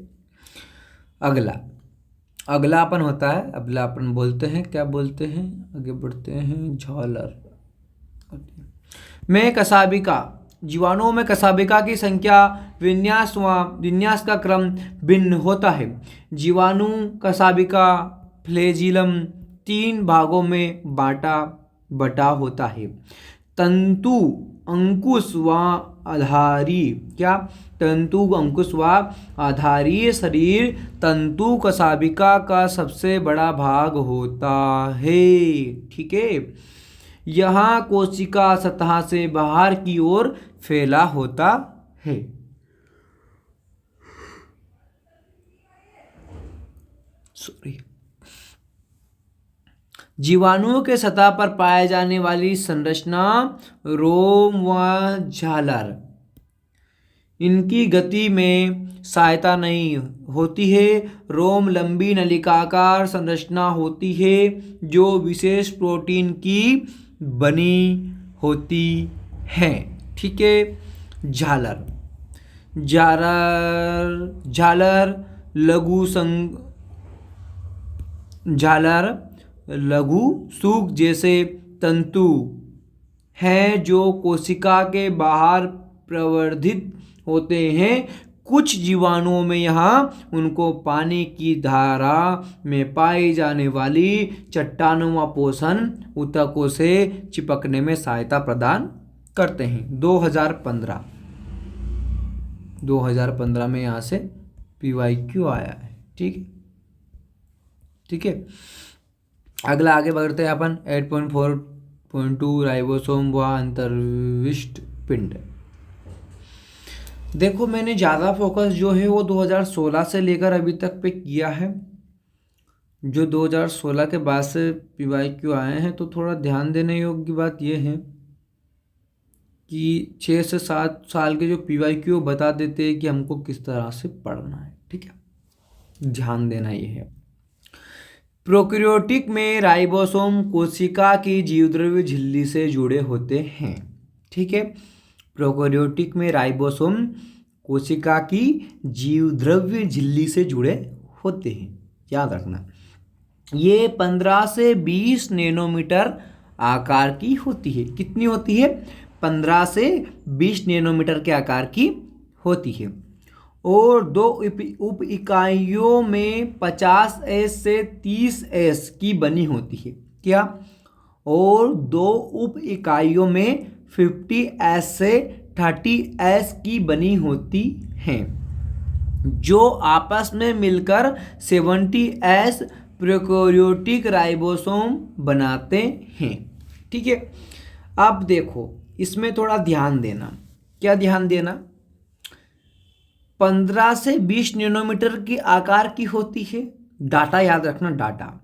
अगला अपन होता है, अगला अपन बोलते हैं, क्या बोलते हैं, आगे बढ़ते हैं, झालर में कशाभिका। जीवाणुओं में कशाभिका की संख्या, विन्यास का क्रम भिन्न होता है। जीवाणु कशाभिका फ्लैजिलम 3 भागों में बटा होता है। तंतु, अंकुश व आधारी। क्या? तंतु, अंकुश व आधारीय शरीर तंतु कशाभिका का सबसे बड़ा भाग होता है। ठीक है, यहाँ कोशिका सतह से बाहर की ओर फैला होता है। जीवाणुओं के सतह पर पाए जाने वाली संरचना रोम व झालर इनकी गति में सहायता नहीं होती है। रोम लंबी नलिकाकार संरचना होती है जो विशेष प्रोटीन की बनी होती है। ठीक है, झालर लघु सूक जैसे तंतु हैं जो कोशिका के बाहर प्रवर्धित होते हैं। कुछ जीवाणुओं में यहाँ उनको पानी की धारा में पाई जाने वाली चट्टानों व पोषण ऊतकों से चिपकने में सहायता प्रदान करते हैं। 2015 में यहाँ से PYQ आया है। ठीक है, अगला आगे बढ़ते हैं अपन 8.4.2 राइबोसोम व अंतर्विष्ट पिंड। देखो, मैंने ज़्यादा फोकस जो है वो 2016 से लेकर अभी तक पे किया है। जो 2016 के बाद से PYQ आए हैं तो थोड़ा ध्यान देने योग्य बात यह है कि 6 से 7 साल के जो PYQ बता देते हैं कि हमको किस तरह से पढ़ना है। ठीक है, ध्यान देना ये है। प्रोकैरियोटिक में राइबोसोम कोशिका की जीवद्रव्य झिल्ली से जुड़े होते हैं। ठीक है, प्रोकैरियोटिक में राइबोसोम कोशिका की जीवद्रव्य झिल्ली से जुड़े होते हैं। याद रखना, ये 15 से 20 नैनोमीटर आकार की होती है। कितनी होती है? 15 से 20 नैनोमीटर के आकार की होती है और 2 उप इकाइयों में 50S से 30S की बनी होती है। क्या? और 2 उप इकाइयों में 50S से 30S की बनी होती हैं जो आपस में मिलकर 70S प्रोकैरियोटिक राइबोसोम बनाते हैं। ठीक है, अब देखो इसमें थोड़ा ध्यान देना। क्या ध्यान देना? 15 से 20 नैनोमीटर की आकार की होती है। डाटा याद रखना, डाटा।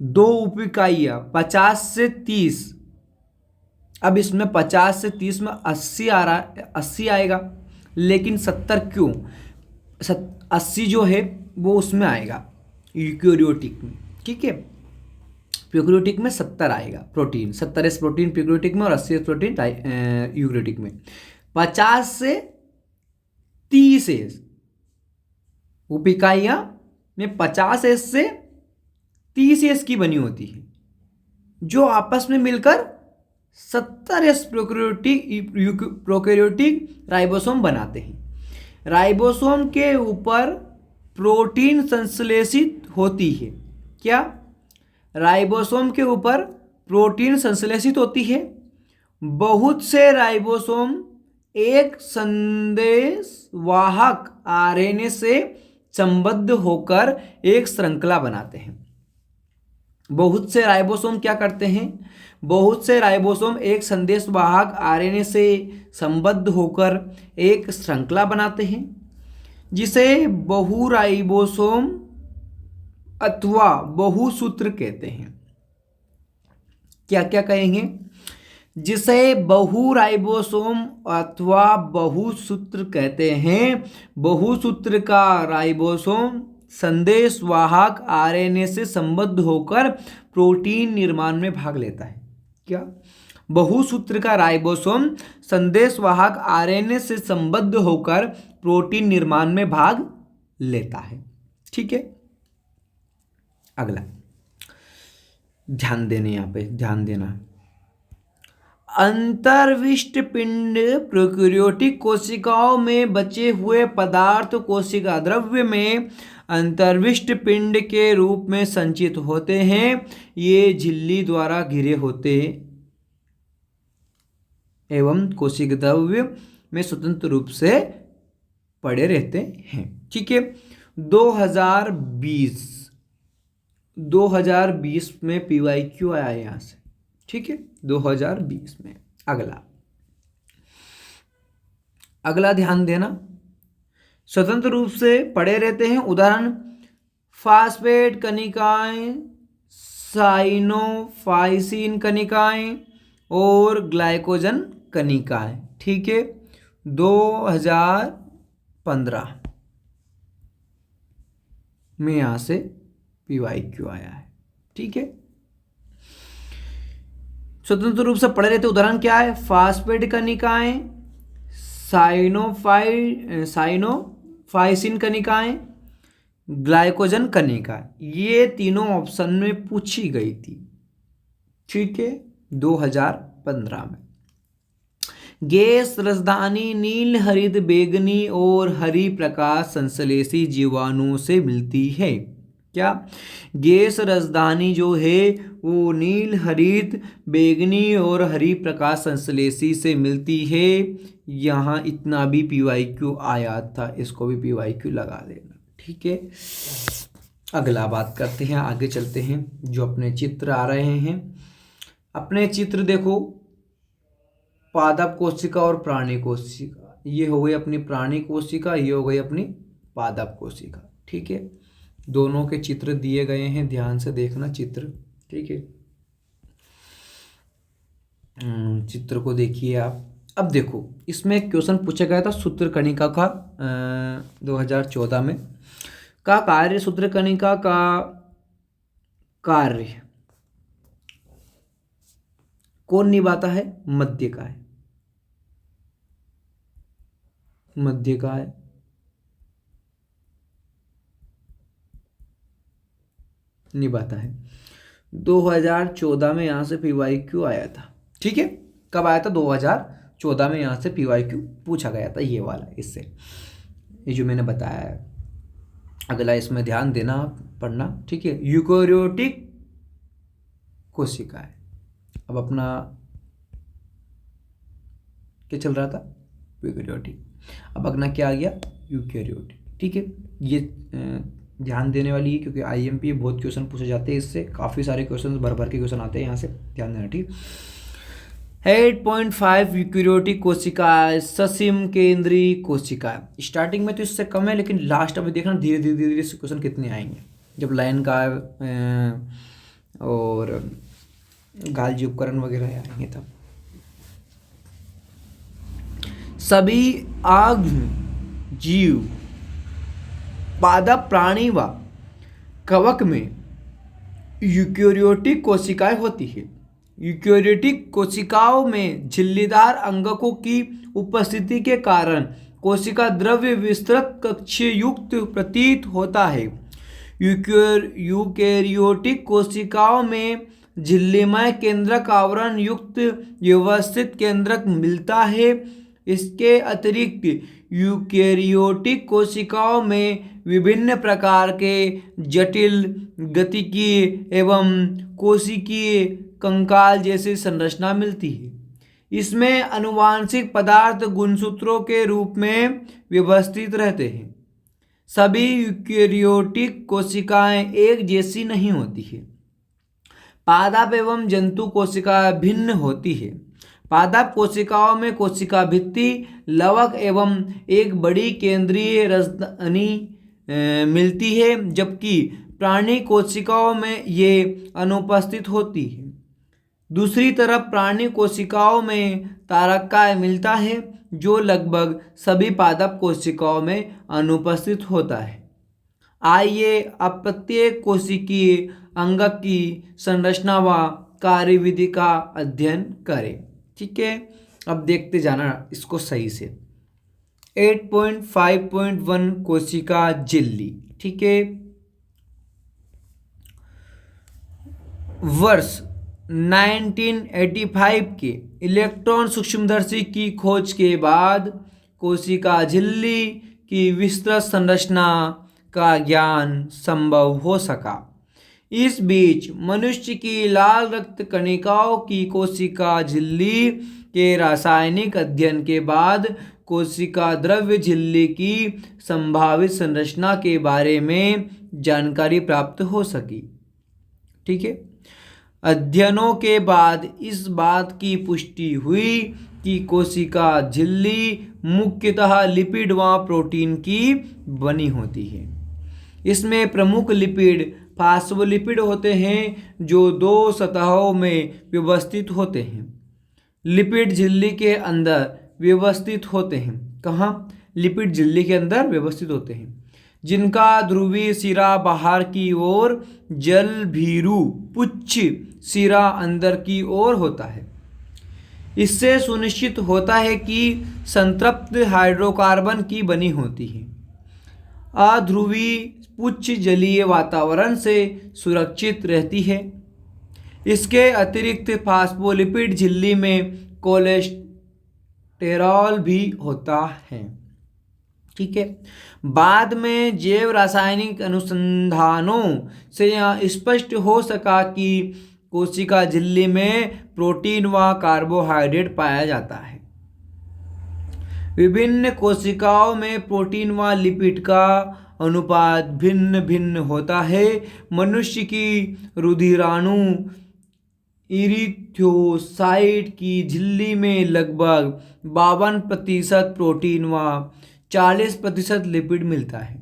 दो उप-इकाइयाँ 50 से 30। अब इसमें 50 से 30 में 80 आ रहा है, 80 आएगा, लेकिन 70 क्यों? 80 जो है वो उसमें आएगा यूकेरियोटिक में, ठीक है। प्रोकैरियोटिक में 70 आएगा प्रोटीन, 70S प्रोटीन प्रोकैरियोटिक में और 80S प्रोटीन यूकेरियोटिक में। 50 से 30S उप इकाइयाँ में 50S से 30S की बनी होती है, जो आपस में मिलकर 70S प्रोकैरियोटिक राइबोसोम बनाते हैं। राइबोसोम के ऊपर प्रोटीन संश्लेषित होती है। क्या? राइबोसोम के ऊपर प्रोटीन संश्लेषित होती है। बहुत से राइबोसोम एक संदेशवाहक आरएनए से संबद्ध होकर एक श्रृंखला बनाते हैं। बहुत से राइबोसोम क्या करते हैं? बहुत से राइबोसोम एक संदेशवाहक आरएनए से संबद्ध होकर एक श्रृंखला बनाते हैं, जिसे बहुराइबोसोम अथवा बहुसूत्र कहते हैं। क्या क्या कहेंगे? जिसे बहुराइबोसोम अथवा बहुसूत्र कहते हैं। बहुसूत्र का राइबोसोम संदेशवाहक आरएनए से संबद्ध होकर प्रोटीन निर्माण में भाग लेता है। क्या? बहुसूत्र का राइबोसोम संदेशवाहक आरएनए से संबद्ध होकर प्रोटीन निर्माण में भाग लेता है। ठीक है, अगला ध्यान देने, यहाँ पे ध्यान देना। अंतर्विष्ट पिंड प्रोकैरियोटिक कोशिकाओं में बचे हुए पदार्थ कोशिका द्रव्य में अंतर्विष्ट पिंड के रूप में संचित होते हैं। ये झिल्ली द्वारा घिरे होते एवं कोशिका द्रव्य में स्वतंत्र रूप से पड़े रहते हैं। ठीक है, 2020 में PYQ आया यहाँ से। ठीक है, 2020 में। अगला ध्यान देना, स्वतंत्र रूप से पड़े रहते हैं। उदाहरण फास्फेट कणिकाएं, साइनोफाइसिन कणिकाएं और ग्लाइकोजन कणिकाएं। ठीक है, 2015 में यहाँ से PYQ आया है। ठीक है, स्वतंत्र रूप से पड़े रहते उदाहरण क्या है? फास्फेट कणिकाएं, साइनोफाइसिन कणिकाएं, ग्लाइकोजन कणिका। ये तीनों ऑप्शन में पूछी गई थी। ठीक है, 2015 में। गैस राजधानी नील, हरित, बैंगनी और हरी प्रकाश संश्लेषी जीवाणुओं से मिलती है। क्या? गैस राजधानी जो है वो नील, हरित, बैंगनी और हरी प्रकाश संश्लेषी से मिलती है। यहाँ इतना भी PYQ आया था, इसको भी PYQ लगा देना। ठीक है, अगला बात करते हैं, आगे चलते हैं। जो अपने चित्र आ रहे हैं, अपने चित्र देखो, पादप कोशिका और प्राणी कोशिका। ये हो गई अपनी प्राणी कोशिका, ये हो गई अपनी पादप कोशिका। ठीक है, दोनों के चित्र दिए गए हैं, ध्यान से देखना चित्र। ठीक है, चित्र को देखिए आप। अब देखो, इसमें एक क्वेश्चन पूछा गया था सूत्रकणिका का 2014 में का कार्य। सूत्रकणिका का कार्य कौन निभाता है? मध्यकाय। मध्यकाय निभाता है। 2014 में यहाँ से PYQ आया था। ठीक है, कब आया था? 2014 में यहाँ से PYQ पूछा गया था, ये वाला, इससे ये जो मैंने बताया है। अगला इसमें ध्यान देना, पढ़ना। ठीक है, यूकेरियोटिक कोशिका है। अब अपना क्या चल रहा था? यूकेरियोटिक। अब अगला क्या आ गया? यूकेरियोटिक। ठीक है, ये ध्यान देने वाली है, क्योंकि IMP बहुत क्वेश्चन पूछे जाते हैं इससे। काफ़ी सारे क्वेश्चन भर के क्वेश्चन आते हैं यहाँ से, ध्यान देना। ठीक, 8.5 यूकेरियोटिक कोशिका, ससीम केंद्रीय कोशिका। स्टार्टिंग में तो इससे कम है, लेकिन लास्ट में देखना धीरे धीरे से क्वेश्चन कितने आएंगे। जब लाइन का और गालजी उपकरण वगैरह आएंगे तब। सभी आग जीव पादप प्राणी व कवक में यूकेरियोटिक कोशिकाएं होती है। यूकेरियोटिक कोशिकाओं में झिल्लीदार अंगकों की उपस्थिति के कारण कोशिका द्रव्य विस्तृत कक्षयुक्त प्रतीत होता है। यूकेरियोटिक कोशिकाओं में झिल्लीमय केंद्रक आवरण युक्त व्यवस्थित केंद्रक मिलता है। इसके अतिरिक्त यूकेरियोटिक कोशिकाओं में विभिन्न प्रकार के जटिल गतिकीय एवं कोशिकीय कंकाल जैसी संरचना मिलती है। इसमें आनुवांशिक पदार्थ गुणसूत्रों के रूप में व्यवस्थित रहते हैं। सभी यूकेरियोटिक कोशिकाएं एक जैसी नहीं होती है। पादप एवं जंतु कोशिका भिन्न होती है। पादप कोशिकाओं में कोशिका भित्ति, लवक एवं एक बड़ी केंद्रीय रजनी मिलती है, जबकि प्राणी कोशिकाओं में ये अनुपस्थित होती है। दूसरी तरफ प्राणी कोशिकाओं में तारकाय मिलता है, जो लगभग सभी पादप कोशिकाओं में अनुपस्थित होता है। आइए अब प्रत्येक कोशिकीय अंगक की संरचना व कार्यविधि का अध्ययन करें। ठीक है, अब देखते जाना इसको सही से। 8.5.1 कोशिका झिल्ली। ठीक है, वर्ष 1985 के इलेक्ट्रॉन सूक्ष्मदर्शी की खोज के बाद कोशिका झिल्ली की विस्तृत संरचना का ज्ञान संभव हो सका। इस बीच मनुष्य की लाल रक्त कणिकाओं की कोशिका झिल्ली के रासायनिक अध्ययन के बाद कोशिका द्रव्य झिल्ली की संभावित संरचना के बारे में जानकारी प्राप्त हो सकी। ठीक है, अध्ययनों के बाद इस बात की पुष्टि हुई कि कोशिका झिल्ली मुख्यतः लिपिड व प्रोटीन की बनी होती है। इसमें प्रमुख लिपिड फास्फोलिपिड होते हैं, जो दो सतहों में व्यवस्थित होते हैं। लिपिड झिल्ली के अंदर व्यवस्थित होते हैं। कहाँ? लिपिड झिल्ली के अंदर व्यवस्थित होते हैं, जिनका ध्रुवीय सिरा बाहर की ओर, जल भीरू पुच्छ सिरा अंदर की ओर होता है। इससे सुनिश्चित होता है कि संतृप्त हाइड्रोकार्बन की बनी होती है। अध्रुवीय पुच्छ जलीय वातावरण से सुरक्षित रहती है। इसके अतिरिक्त फास्फोलिपिड झिल्ली में कोलेस्टेरॉल भी होता है। ठीक है, बाद में जैव रासायनिक अनुसंधानों से यह स्पष्ट हो सका कि कोशिका झिल्ली में प्रोटीन व कार्बोहाइड्रेट पाया जाता है। विभिन्न कोशिकाओं में प्रोटीन व लिपिड का अनुपात भिन्न भिन्न होता है। मनुष्य की रुधिराणु इरिथ्रोसाइट की झिल्ली में लगभग 52% प्रोटीन व 40% लिपिड मिलता है।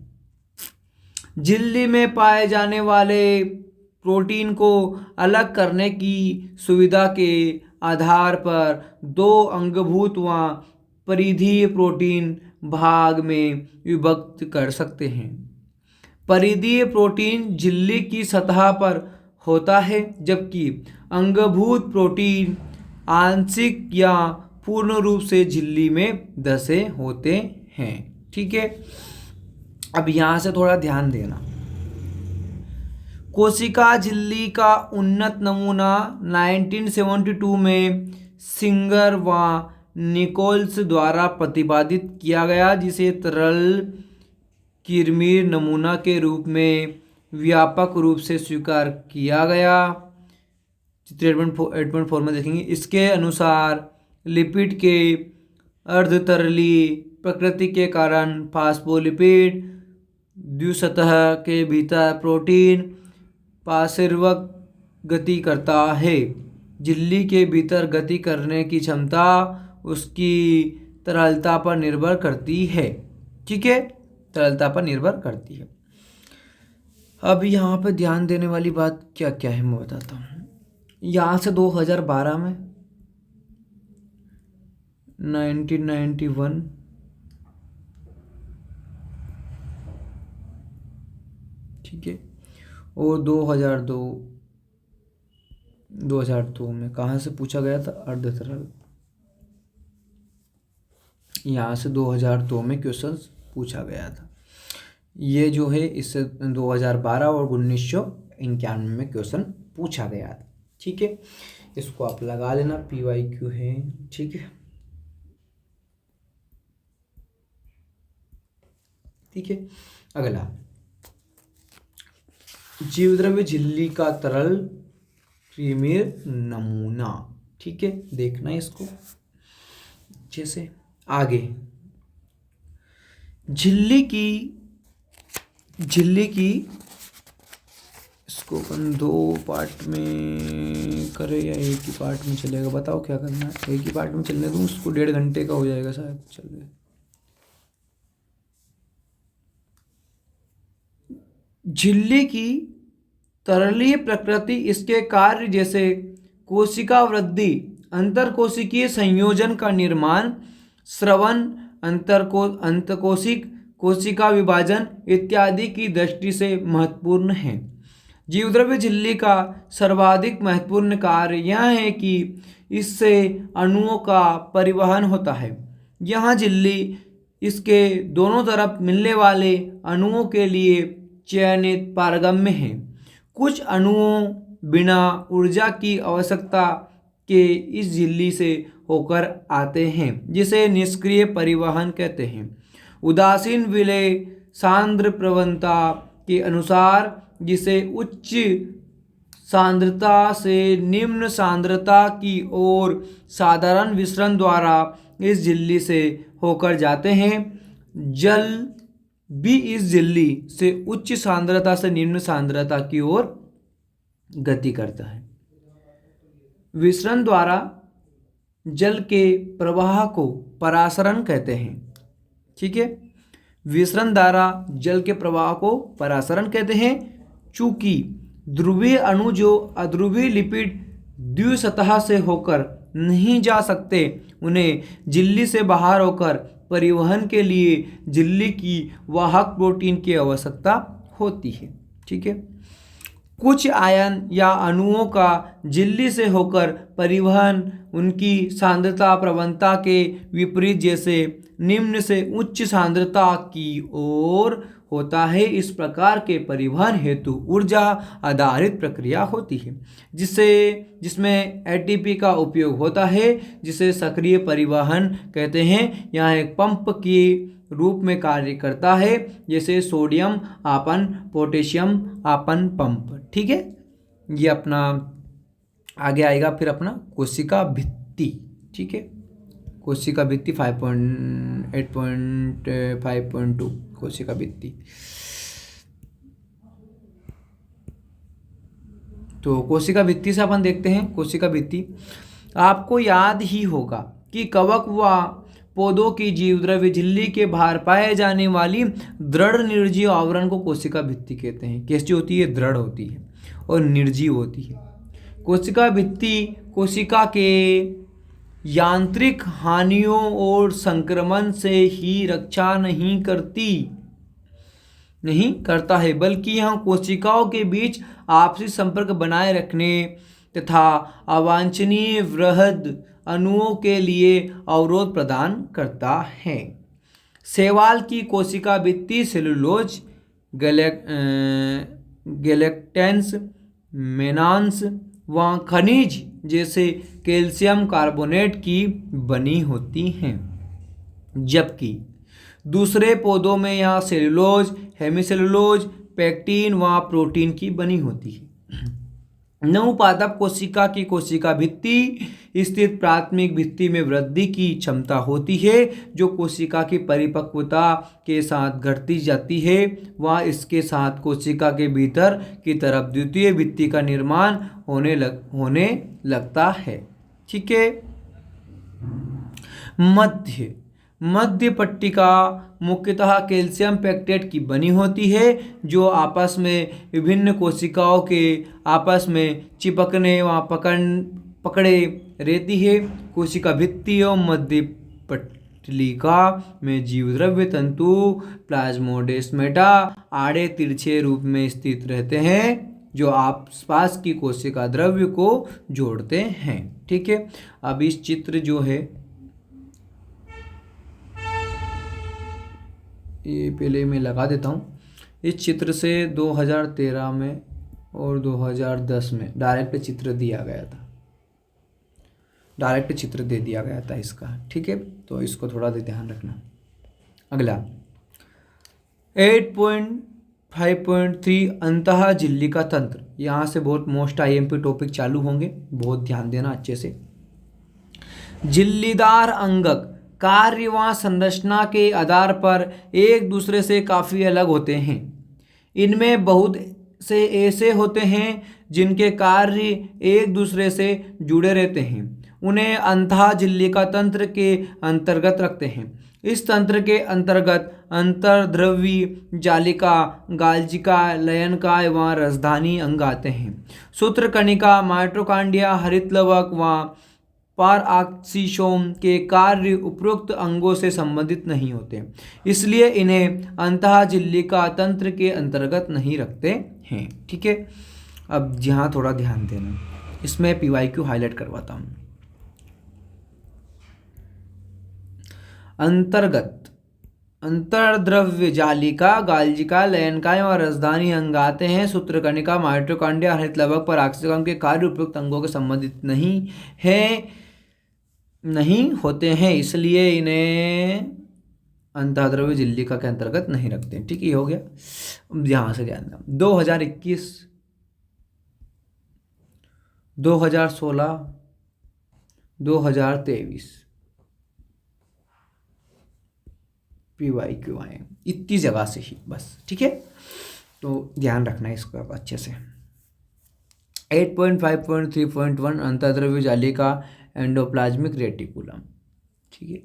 झिल्ली में पाए जाने वाले प्रोटीन को अलग करने की सुविधा के आधार पर दो अंगभूत व परिधीय प्रोटीन भाग में विभक्त कर सकते हैं। परिधीय प्रोटीन झिल्ली की सतह पर होता है, जबकि अंगभूत प्रोटीन आंशिक या पूर्ण रूप से झिल्ली में धसे होते हैं। ठीक है, अब यहाँ से थोड़ा ध्यान देना। कोशिका झिल्ली का उन्नत नमूना 1972 में सिंगर व निकोल्स द्वारा प्रतिपादित किया गया, जिसे तरल किरमीर नमूना के रूप में व्यापक रूप से स्वीकार किया गया। चित्र 8.4 में देखेंगे। इसके अनुसार लिपिड के अर्धतरली प्रकृति के कारण फास्फोलिपिड द्विसतह के भीतर प्रोटीन पार्श्वक गति करता है। झिल्ली के भीतर गति करने की क्षमता उसकी तरलता पर निर्भर करती है। ठीक है, तरलता पर निर्भर करती है। अब यहाँ पे ध्यान देने वाली बात क्या क्या है मैं बताता हूँ। यहाँ से 2012 में, 1991, ठीक है, और 2002 में कहाँ से पूछा गया था, अर्धतरल। यहाँ से 2002 में क्वेश्चंस पूछा गया था। ये जो है इससे 2012 और 1991 में क्वेश्चन पूछा गया था, ठीक है। इसको आप लगा लेना, PYQ है, ठीक है, ठीक है। अगला, जीवद्रव्य झिल्ली का तरल प्रीमियर नमूना, ठीक है, देखना है इसको अच्छे से। आगे झिल्ली की इसको अपन 2 पार्ट में करें या एक ही पार्ट में चलेगा, बताओ क्या करना है। एक ही पार्ट में चलने दूँ, उसको 1.5 घंटे का हो जाएगा शायद, चल। झिल्ली की तरलीय प्रकृति, इसके कार्य जैसे कोशिका वृद्धि, अंतरकोशिकीय संयोजन का निर्माण, स्रवण, अंतकोशिक कोशिका विभाजन इत्यादि की दृष्टि से महत्वपूर्ण है। जीवद्रव्य झिल्ली का सर्वाधिक महत्वपूर्ण कार्य यह है कि इससे अणुओं का परिवहन होता है। यह झिल्ली इसके दोनों तरफ मिलने वाले अणुओं के लिए चयनित पारगम्य है। कुछ अणुओं बिना ऊर्जा की आवश्यकता के इस झिल्ली से होकर आते हैं, जिसे निष्क्रिय परिवहन कहते हैं। उदासीन विलय सांद्र प्रवणता के अनुसार, जिसे उच्च सांद्रता से निम्न सांद्रता की ओर साधारण विसरण द्वारा इस झिल्ली से होकर जाते हैं। जल भी इस झिल्ली से उच्च सांद्रता से निम्न सांद्रता की ओर गति करता है। विसरण द्वारा जल के प्रवाह को परासरण कहते हैं, ठीक है। विसरण द्वारा जल के प्रवाह को परासरण कहते हैं। चूंकि ध्रुवीय अणु जो अध्रुवीय लिपिड द्विसतह से होकर नहीं जा सकते, उन्हें झिल्ली से बाहर होकर परिवहन के लिए झिल्ली की वाहक प्रोटीन की आवश्यकता होती है, ठीक है। कुछ आयन या अणुओं का झिल्ली से होकर परिवहन उनकी सांद्रता प्रवणता के विपरीत, जैसे निम्न से उच्च सांद्रता की ओर होता है। इस प्रकार के परिवहन हेतु ऊर्जा आधारित प्रक्रिया होती है, जिसमें ATP का उपयोग होता है, जिसे सक्रिय परिवहन कहते हैं। यह एक पंप के रूप में कार्य करता है, जैसे सोडियम आपन पोटेशियम आपन पंप, ठीक है। ये अपना आगे आएगा फिर अपना कोशिका भित्ति, ठीक है। कोशिका भित्ति 8.5.2 कोशिका भित्ति। तो कोशिका भित्ति से अपन देखते हैं। कोशिका भित्ति आपको याद ही होगा कि कवक व पौधों की जीवद्रव्य झिल्ली के बाहर पाए जाने वाली दृढ़ निर्जीव आवरण को कोशिका भित्ति कहते हैं। कैसी होती है? दृढ़ होती है और निर्जीव होती है। कोशिका भित्ति कोशिका के यांत्रिक हानियों और संक्रमण से ही रक्षा नहीं करता है, बल्कि यह कोशिकाओं के बीच आपसी संपर्क बनाए रखने तथा अवांछनीय वृहद अणुओं के लिए अवरोध प्रदान करता है। शैवाल की कोशिका भित्ति सेलुलोज, गैलेक्टेंस, मेनान्स व खनिज जैसे कैल्शियम कार्बोनेट की बनी होती हैं, जबकि दूसरे पौधों में यह सेलुलोज, हेमिसेलुलोज, पेक्टिन व प्रोटीन की बनी होती है। नवपादप कोशिका की कोशिका भित्ति स्थित प्राथमिक भित्ति में वृद्धि की क्षमता होती है, जो कोशिका की परिपक्वता के साथ घटती जाती है। वह इसके साथ कोशिका के भीतर की तरफ द्वितीय भित्ति का निर्माण होने लगता है, ठीक है। मध्य पट्टिका मुख्यतः कैल्शियम पेक्टेट की बनी होती है, जो आपस में विभिन्न कोशिकाओं के आपस में चिपकने व पकड़े रहती है। कोशिका भित्ति और मध्य पट्टिका में जीवद्रव्य तंतु प्लाज्मोडेस्माटा आड़े तिरछे रूप में स्थित रहते हैं, जो आसपास की कोशिका द्रव्य को जोड़ते हैं। ठीक है, अब इस चित्र जो है, ये पहले मैं लगा देता हूँ। इस चित्र से 2013 में और 2010 में डायरेक्ट चित्र दिया गया था, डायरेक्ट चित्र दे दिया गया था इसका। ठीक है, तो इसको थोड़ा ध्यान रखना। अगला 8.5.3 अंतः झिल्लिका तंत्र। यहाँ से बहुत मोस्ट आईएमपी टॉपिक चालू होंगे, बहुत ध्यान देना अच्छे से। झिल्लीदार अंगक कार्य व संरचना के आधार पर एक दूसरे से काफ़ी अलग होते हैं। इनमें बहुत से ऐसे होते हैं जिनके कार्य एक दूसरे से जुड़े रहते हैं, उन्हें अंतः झिल्लिका तंत्र के अंतर्गत रखते हैं। इस तंत्र के अंतर्गत अंतर्द्रव्यी जालिका, गाल्जिका, लयनकाय व रसधानी अंग आते हैं। सूत्रकणिका, माइटोकॉन्ड्रिया, हरितलवक व पारऑक्सीसोम के कार्य उपरोक्त अंगों से संबंधित नहीं होते, इसलिए इन्हें अंतः झिल्लिका तंत्र के अंतर्गत नहीं रखते हैं। ठीक है, अब यहाँ थोड़ा ध्यान देना, इसमें पीवाईक्यू हाईलाइट करवाता हूँ। अंतर्गत अंतर्द्रव्य जालिका, गाल्जिका, लयनकाय और रसधानी अंग आते हैं। सूत्रकणिका, माइटोकॉन्ड्रिया, हरितलवक, परागकण के कार्य उपयुक्त अंगों के संबंधित नहीं होते हैं, इसलिए इन्हें अंतर्द्रव्य झिल्लिका के अंतर्गत नहीं रखते। ठीक है, हो गया। ध्यान से ध्यान देना। 2021, 2016, 2023 PYQ आए, इतनी जगह से ही बस। ठीक है, तो ध्यान रखना है इसको अच्छे से। 8.5.3.1 अंतर्द्रव्य जालिका एंडोप्लाज्मिक रेटिकुलम। ठीक है,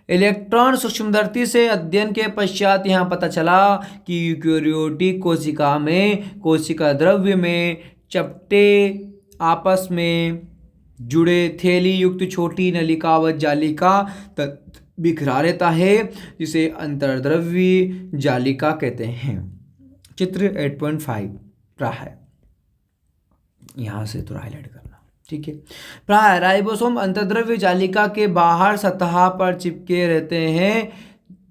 इलेक्ट्रॉन सूक्ष्मदर्शी से अध्ययन के पश्चात यहाँ पता चला कि यूकेरियोटिक कोशिका में कोशिका द्रव्य में चपटे आपस में जुड़े थैली युक्त छोटी नलिकावत जालिका बिखरा रहता है, जिसे अंतर्द्रव्यी जालिका कहते हैं। चित्र 8.5 प्राय यहाँ से थोड़ा हाईलाइट करना। ठीक है, प्राय राइबोसोम अंतर्द्रव्य जालिका के बाहर सतह पर चिपके रहते हैं,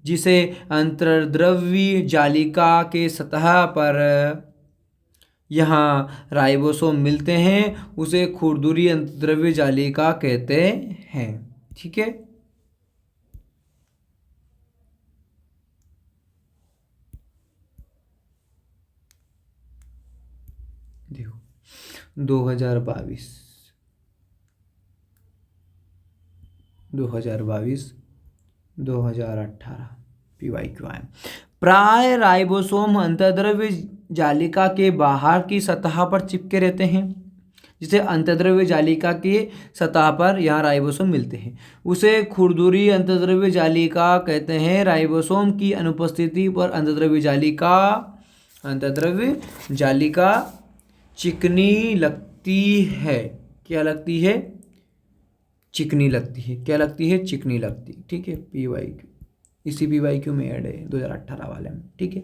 जिसे अंतर्द्रव्यी जालिका के सतह पर यहाँ राइबोसोम मिलते हैं, उसे खुरदुरी अंतर्द्रव्य जालिका कहते हैं। ठीक है, देखो 2022 2018 PYQ आए। प्राय राइबोसोम अंतर्द्रव्य जालिका के बाहर की सतह पर चिपके रहते हैं, जिसे अंतर्द्रव्य जालिका की सतह पर यहाँ राइबोसोम मिलते हैं, उसे खुरदुरी अंतर्द्रव्य जालिका कहते हैं। राइबोसोम की अनुपस्थिति पर अंतर्द्रव्य जालिका चिकनी लगती है। क्या लगती है? चिकनी लगती है। क्या लगती है? चिकनी लगती। ठीक है, PYQ इसी PYQ में ऐड है 2018 वाले में। ठीक है,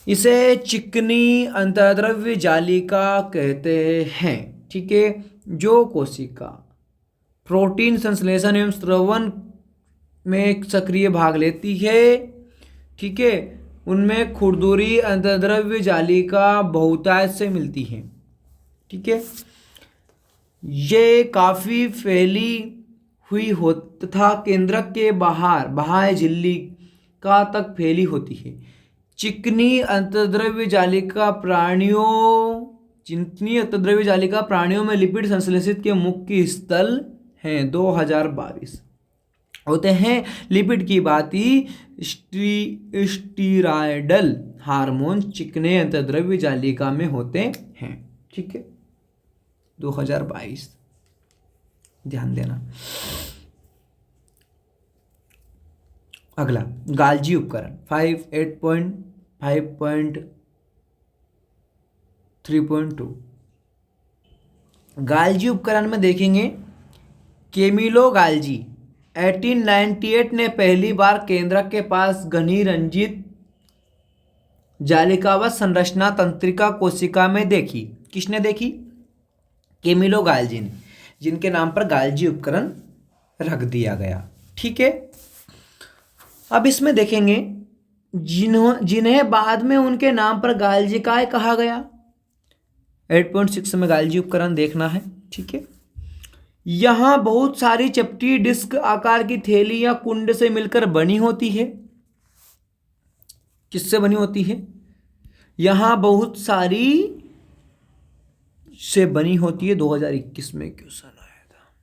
इसे चिकनी अंतर्द्रव्य जालिका कहते हैं। ठीक है, जो कोशिका प्रोटीन संश्लेषण एवं स्रवण में सक्रिय भाग लेती है, ठीक है, उनमें खुरदुरी अंतर्द्रव्य जालिका बहुतायत से मिलती है। ठीक है, ये काफ़ी फैली हुई हो तथा केंद्रक के बाहर बाह्य झिल्लिका तक फैली होती है। चिकनी अंतर्द्रव्य जालिका प्राणियों में लिपिड संश्लेषित के मुख्य स्थल हैं। 2022 होते हैं। लिपिड की बाती स्टीरायडल हार्मोन चिकने अंतर्द्रव्य जालिका में होते हैं। ठीक है, 2022 ध्यान देना। अगला गाल्जी उपकरण 5.3.2 गाल्जी उपकरण में देखेंगे केमिलो गाल्जी 1898 ने पहली बार केंद्रक के पास घनी रंजित जालिकावत संरचना तंत्रिका कोशिका में देखी। किसने देखी? केमिलो गाल्जी ने, जिनके नाम पर गाल्जी उपकरण रख दिया गया। ठीक है, अब इसमें देखेंगे जिन्हें बाद में उनके नाम पर गाल्जिकाय कहा गया। 8.6 में गाल्जी उपकरण देखना है। ठीक है, यहां बहुत सारी चपटी डिस्क आकार की थैली या कुंड से मिलकर बनी होती है। किससे बनी होती है? यहां बहुत सारी से बनी होती है। 2021 में क्वेश्चन आया था।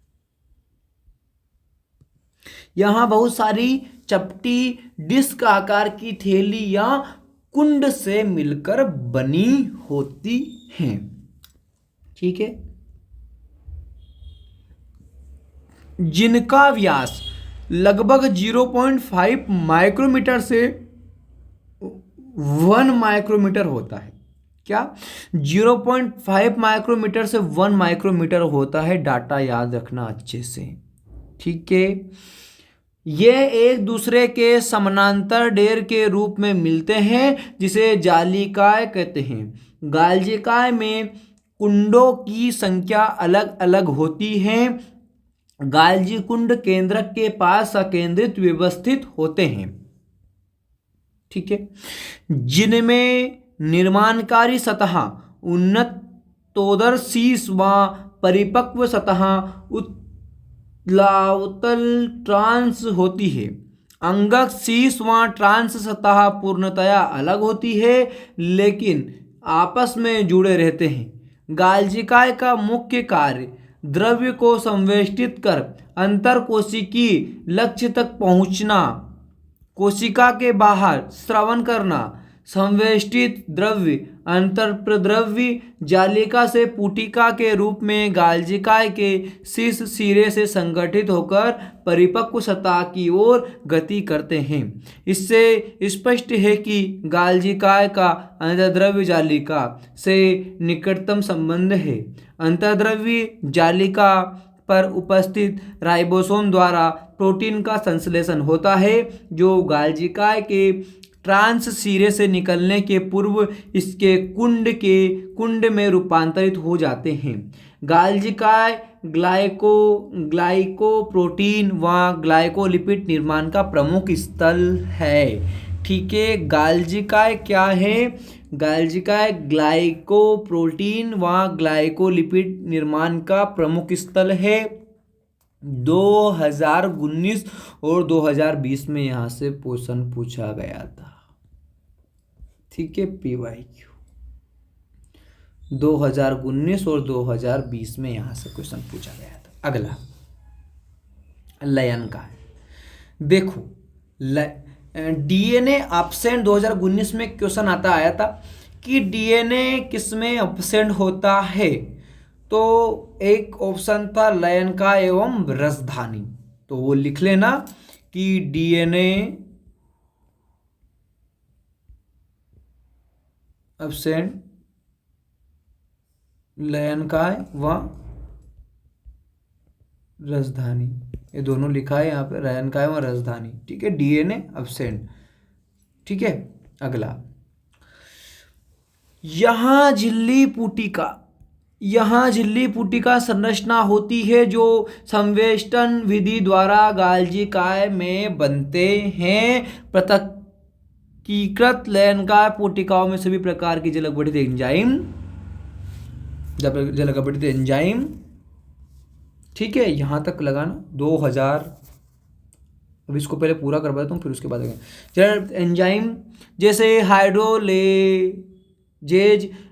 यहां बहुत सारी चपटी डिस्क आकार की थैली या कुंड से मिलकर बनी होती हैं। ठीक है, जिनका व्यास लगभग 0.5 माइक्रोमीटर से 1 माइक्रोमीटर होता है। क्या? 0.5 माइक्रोमीटर से 1 माइक्रोमीटर होता है। डाटा याद रखना अच्छे से। ठीक है, ये एक दूसरे के समानांतर ढेर के रूप में मिलते हैं, जिसे जालिकाएं कहते हैं। गाल्जिकाय में कुंडों की संख्या अलग अलग होती है। गाल्जी कुंड केंद्रक के पास अकेंद्रित व्यवस्थित होते हैं। ठीक है, जिनमें निर्माणकारी सतह, उन्नतोदर शीर्ष व परिपक्व सतह उत्तलावतल ट्रांस होती है। अंगक शीर्ष व ट्रांस सतह पूर्णतया अलग होती है, लेकिन आपस में जुड़े रहते हैं। गाल्जिकाय का मुख्य कार्य द्रव्य को संवेष्टित कर अंतरकोशिकीय लक्ष्य तक पहुंचना, कोशिका के बाहर स्रवण करना। संवेष्टित द्रव्य अंतर्प्रद्रव्य जालिका से पुटिका के रूप में गाल्जिकाय के शीर्ष सिरे से संगठित होकर परिपक्व सतह की ओर गति करते हैं। इससे स्पष्ट है कि गाल्जिकाय का अंतर्द्रव्य जालिका से निकटतम संबंध है। अंतर्द्रव्य जालिका पर उपस्थित राइबोसोम द्वारा प्रोटीन का संश्लेषण होता है, जो गाल्जिकाय के ट्रांस सिरे से निकलने के पूर्व इसके कुंड में रूपांतरित हो जाते हैं। गाल्जिकाय ग्लाइकोप्रोटीन व ग्लाइकोलिपिड निर्माण का प्रमुख स्थल है। ठीक है, गाल्जिकाय क्या है? गाल्जिकाय ग्लाइकोप्रोटीन व ग्लाइकोलिपिड निर्माण का प्रमुख स्थल है। 2019 और 2020 में यहाँ से क्वेश्चन पूछा गया था। ठीक है, PYQ 2019 और 2020 में यहाँ से क्वेश्चन पूछा गया था। अगला लयन का है। देखो डीएनए अपसेंट 2019 में क्वेश्चन आया था कि डीएनए किसमें अपसेंट होता है। तो एक ऑप्शन था लयन का एवं रसधानी। तो वो लिख लेना कि डीएनए अपसेंट लयन का व रसधानी, ये दोनों लिखा है यहाँ पे, लयन का व रसधानी। ठीक है, डीएनए अपसेंट। ठीक है, अगला यहाँ झिल्ली पुटिका संरचना होती है, जो संवेष्टन विधि द्वारा गाल्जिकाय में बनते हैं। पृथक्कीकृत लयनकाय पुटिकाओं में सभी प्रकार की जलगठित एंजाइम। ठीक है, यहां तक लगाना 2000। अब इसको पहले पूरा करवा देता हूँ, फिर उसके बाद जल एंजाइम जैसे हाइड्रोलेजेज,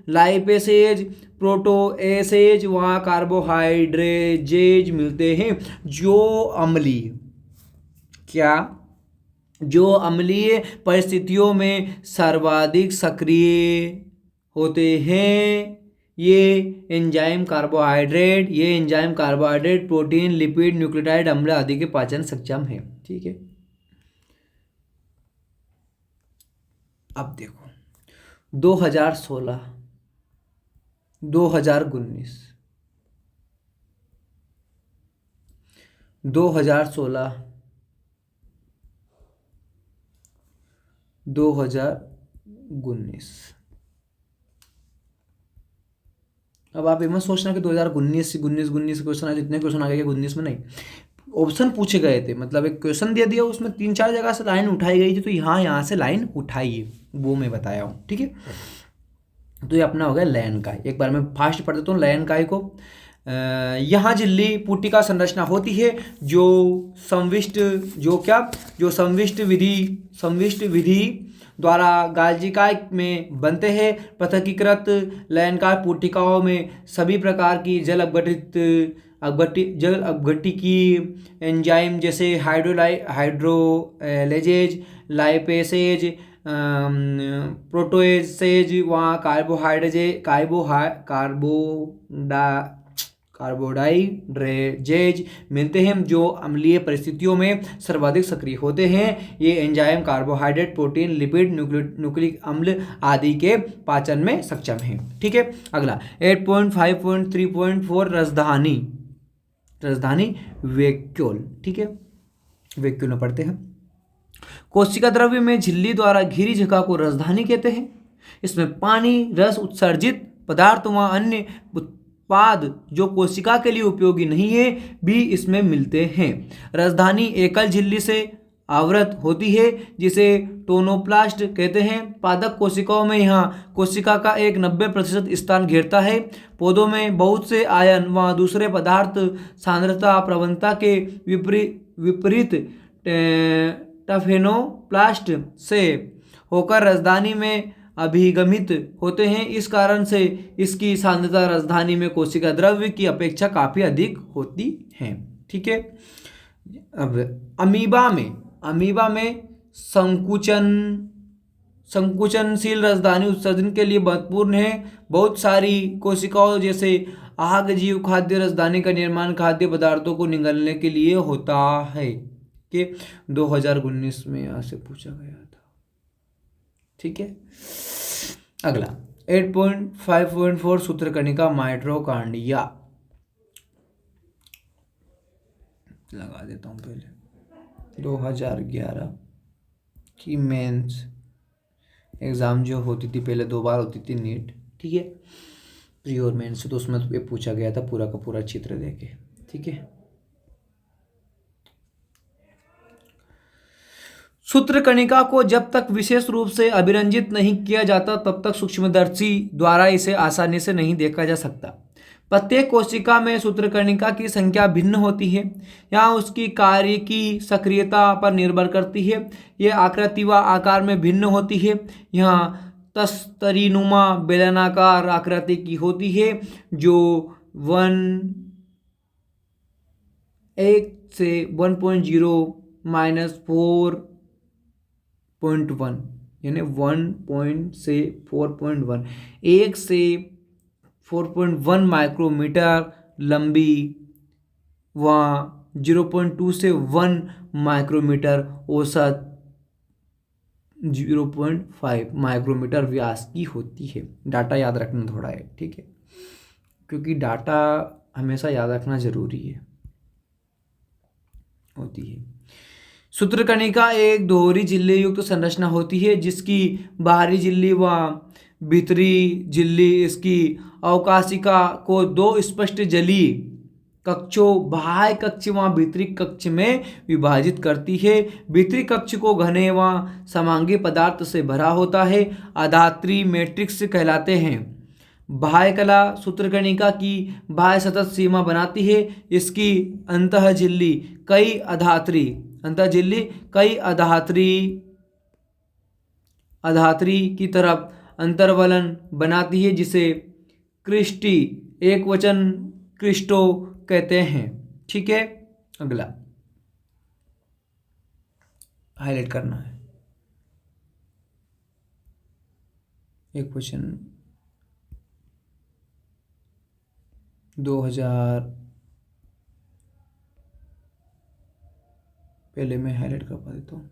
लाइपेसेज, प्रोटोएसेज वहाँ कार्बोहाइड्रेजेज मिलते हैं, जो अम्लीय परिस्थितियों में सर्वाधिक सक्रिय होते हैं। ये enzyme carbohydrate, protein, lipid, nucleotide, अम्ल आदि के पाचन सक्षम है। ठीक है, अब देखो 2016, 2019, 2016, 2019। अब आप ये मत सोचना कि 2019 से 19 क्वेश्चन आए, जितने क्वेश्चन आ गए 19 में नहीं, ऑप्शन पूछे गए थे, मतलब एक क्वेश्चन दे दिया उसमें 3-4 जगह से लाइन उठाई गई थी, तो यहाँ से लाइन उठाइए, वो मैं बताया हूँ, ठीक है। तो ये अपना हो गया लयन काय। एक बार मैं फास्ट पढ़ देता हूँ लयन काय को। यहाँ झिल्ली पुटी का संरचना होती है जो संविष्ट जो क्या जो संविष्ट विधि द्वारा गालजिकाय में बनते हैं। पृथकीकृत लयनकार पुटिकाओं में सभी प्रकार की जल अपघट्टी एंजाइम जैसे हाइड्रोलेजेज, लाइपेसेज, प्रोटोएसेज, वहाँ कार्बोडाइड्रेजेज मिलते हैं जो अम्लीय परिस्थितियों में सर्वाधिक सक्रिय होते हैं। ये enzyme carbohydrate, protein, lipid, nucleic अम्ल आदि के पाचन में सक्षम हैं, ठीक है। अगला 8.5.3.4 राजधानी वैक्यूल, ठीक है, वैक्यूल में पढ़ते हैं। कोशिका द्रव्य में झिल्ली द्वारा घिरी जगह को रसधानी कहते हैं। इसमें पानी, रस उत्सर्जित पदार्थ व अन्य उत्पाद जो कोशिका के लिए उपयोगी नहीं है भी इसमें मिलते हैं। रसधानी एकल झिल्ली से आवृत होती है जिसे टोनोप्लास्ट कहते हैं। पादप कोशिकाओं में यहाँ कोशिका का एक 90% स्थान घेरता है। पौधों में बहुत से आयन व दूसरे पदार्थ सांद्रता प्रवणता के विपरीत टफेनोप्लास्ट से होकर राजधानी में अभिगमित होते हैं। इस कारण से इसकी सांद्रता राजधानी में कोशिका द्रव्य की अपेक्षा काफ़ी अधिक होती है, ठीक है। अब अमीबा में संकुचनशील राजधानी उत्सर्जन के लिए महत्वपूर्ण है। बहुत सारी कोशिकाओं जैसे आहग जीव खाद्य राजधानी का निर्माण खाद्य पदार्थों को निगलने के लिए होता है, कि 2019 में यहाँ से पूछा गया था, ठीक है। अगला 8.5.4 सूत्रकर्णिका माइटोकॉन्ड्रिया लगा देता हूँ पहले। 2011 की मेंस एग्ज़ाम जो होती थी पहले 2 बार होती थी नीट, ठीक है, प्री और मेंस, तो उसमें ये पूछा गया था पूरा का पूरा चित्र देके, ठीक है। सूत्रकर्णिका को जब तक विशेष रूप से अभिरंजित नहीं किया जाता तब तक सूक्ष्मदर्शी द्वारा इसे आसानी से नहीं देखा जा सकता। प्रत्येक कोशिका में सूत्रकर्णिका की संख्या भिन्न होती है। यहाँ उसकी कार्य की सक्रियता पर निर्भर करती है। यह आकृति व आकार में भिन्न होती है। यहाँ तस्तरीनुमा बेलनाकार आकृति की होती है जो 1 से 1.0 -4.1 यानी 1 से 4.1 1 से 4.1 माइक्रोमीटर लंबी व 0.2 से 1 माइक्रोमीटर औसत 0.5 माइक्रोमीटर व्यास की होती है। डाटा याद रखना थोड़ा है, ठीक है, क्योंकि डाटा हमेशा याद रखना जरूरी है होती है। सूत्रकर्णिका एक दोहरी झिल्ली युक्त संरचना होती है जिसकी बाहरी झिल्ली व भीतरी झिल्ली इसकी अवकाशिका को 2 स्पष्ट जलीय कक्षों बाह्य कक्ष व भीतरी कक्ष में विभाजित करती है। भीतरी कक्ष को घने व समांगी पदार्थ से भरा होता है, अधात्री मैट्रिक्स कहलाते हैं। बाह्य कला सूत्रकर्णिका की बाह्य सतत सीमा बनाती है। इसकी अंतः झिल्ली कई अधात्री की तरफ अंतर्वलन बनाती है जिसे क्रिस्टी एकवचन क्रिस्टो कहते हैं, ठीक है। अगला हाईलाइट करना है एक क्वेश्चन 2000 पहले मैं हाईलाइट कर पा देता हूँ।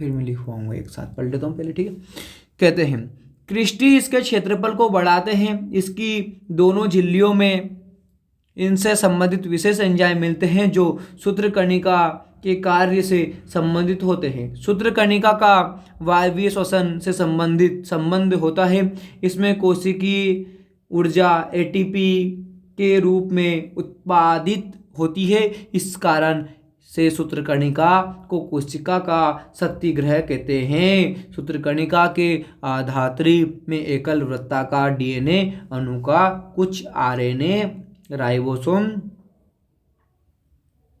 फिर मैं लिखवाऊंगा, एक साथ पढ़ लेता हूँ पहले, ठीक है। कहते हैं क्रिस्टी इसके क्षेत्रफल को बढ़ाते हैं, इसकी दोनों झिल्लियों में इनसे संबंधित विशेष एंजाइम मिलते हैं जो सूत्रकणिका के कार्य से संबंधित होते हैं। सूत्रकणिका का वायवीय श्वसन से संबंध होता है। इसमें कोशिकीय ऊर्जा एटीपी के रूप में उत्पादित होती है। इस कारण से सूत्रकणिका को कोशिका का शक्तिगृह कहते हैं। सूत्रकणिका के आधात्री में एकल वृत्ताकार डीएनए अणु का कुछ आरएनए राइबोसोम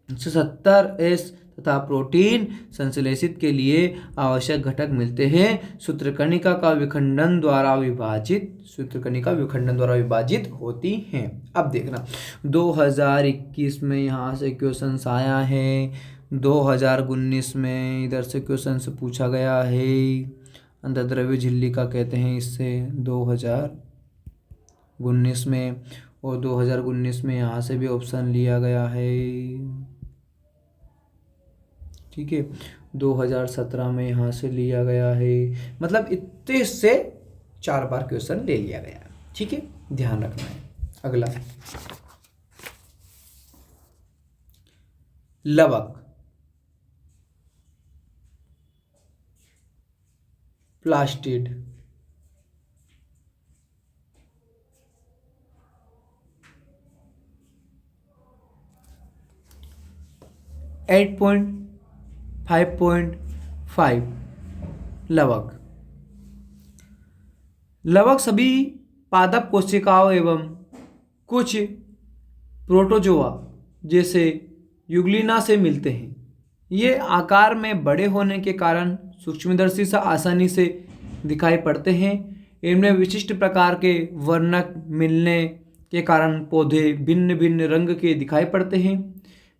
70S तथा प्रोटीन संश्लेषित के लिए आवश्यक घटक मिलते हैं। सूत्रकणिका विखंडन द्वारा विभाजित होती हैं। अब देखना 2021 में यहाँ से क्वेश्चंस आया है, 2019 में इधर से क्वेश्चंस पूछा गया है। अंतर्द्रव्य झिल्ली का कहते हैं इससे 2019 में, और 2019 में यहाँ से भी ऑप्शन लिया गया है, ठीक है। 2017 में यहाँ से लिया गया है, मतलब इतने से 4 बार क्वेश्चन ले लिया गया है, ठीक है, ध्यान रखना है। अगला लवक, प्लास्टिड, 8.5.5 लवक। लवक सभी पादप कोशिकाओं एवं कुछ प्रोटोजोआ जैसे यूग्लिना से मिलते हैं। ये आकार में बड़े होने के कारण सूक्ष्मदर्शी से आसानी से दिखाई पड़ते हैं। इनमें विशिष्ट प्रकार के वर्णक मिलने के कारण पौधे भिन्न भिन्न रंग के दिखाई पड़ते हैं।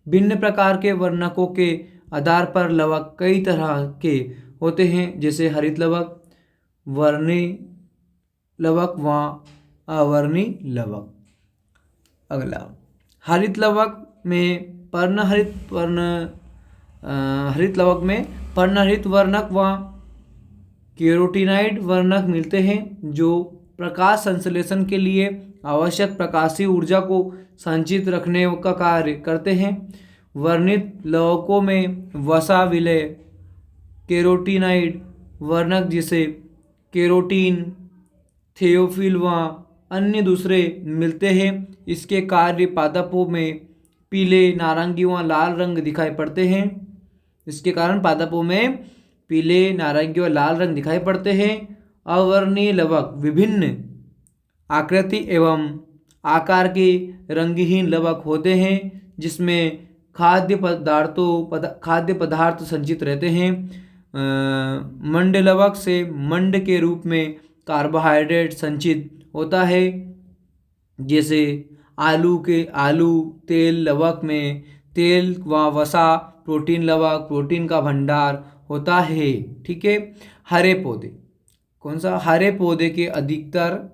भिन्न प्रकार के वर्णकों के आधार पर लवक कई तरह के होते हैं, जैसे हरित लवक, वर्णी लवक व अवर्णी लवक। अगला हरित लवक में हरित लवक में पर्णहरित वर्णक व कैरोटीनाइड वर्णक मिलते हैं, जो प्रकाश संश्लेषण के लिए आवश्यक प्रकाशीय ऊर्जा को संचित रखने का कार्य करते हैं। वर्णित लवकों में वसा विलय कैरोटीनाइड वर्णक जिसे कैरोटीन, थियोफिल व अन्य दूसरे मिलते हैं। इसके कार्य पादपों में पीले, नारंगी व लाल रंग दिखाई पड़ते हैं। इसके कारण पादपों में पीले, नारंगी व लाल रंग दिखाई पड़ते हैं। अवर्णीय लवक विभिन्न आकृति एवं आकार के रंगहीन लवक होते हैं, जिसमें खाद्य पदार्थ संचित रहते हैं। मंड लवक से मंड के रूप में कार्बोहाइड्रेट संचित होता है, जैसे आलू तेल लवक में तेल व वसा, प्रोटीन लवक प्रोटीन का भंडार होता है, ठीक है। हरे पौधे, कौन सा? हरे पौधे के अधिकतर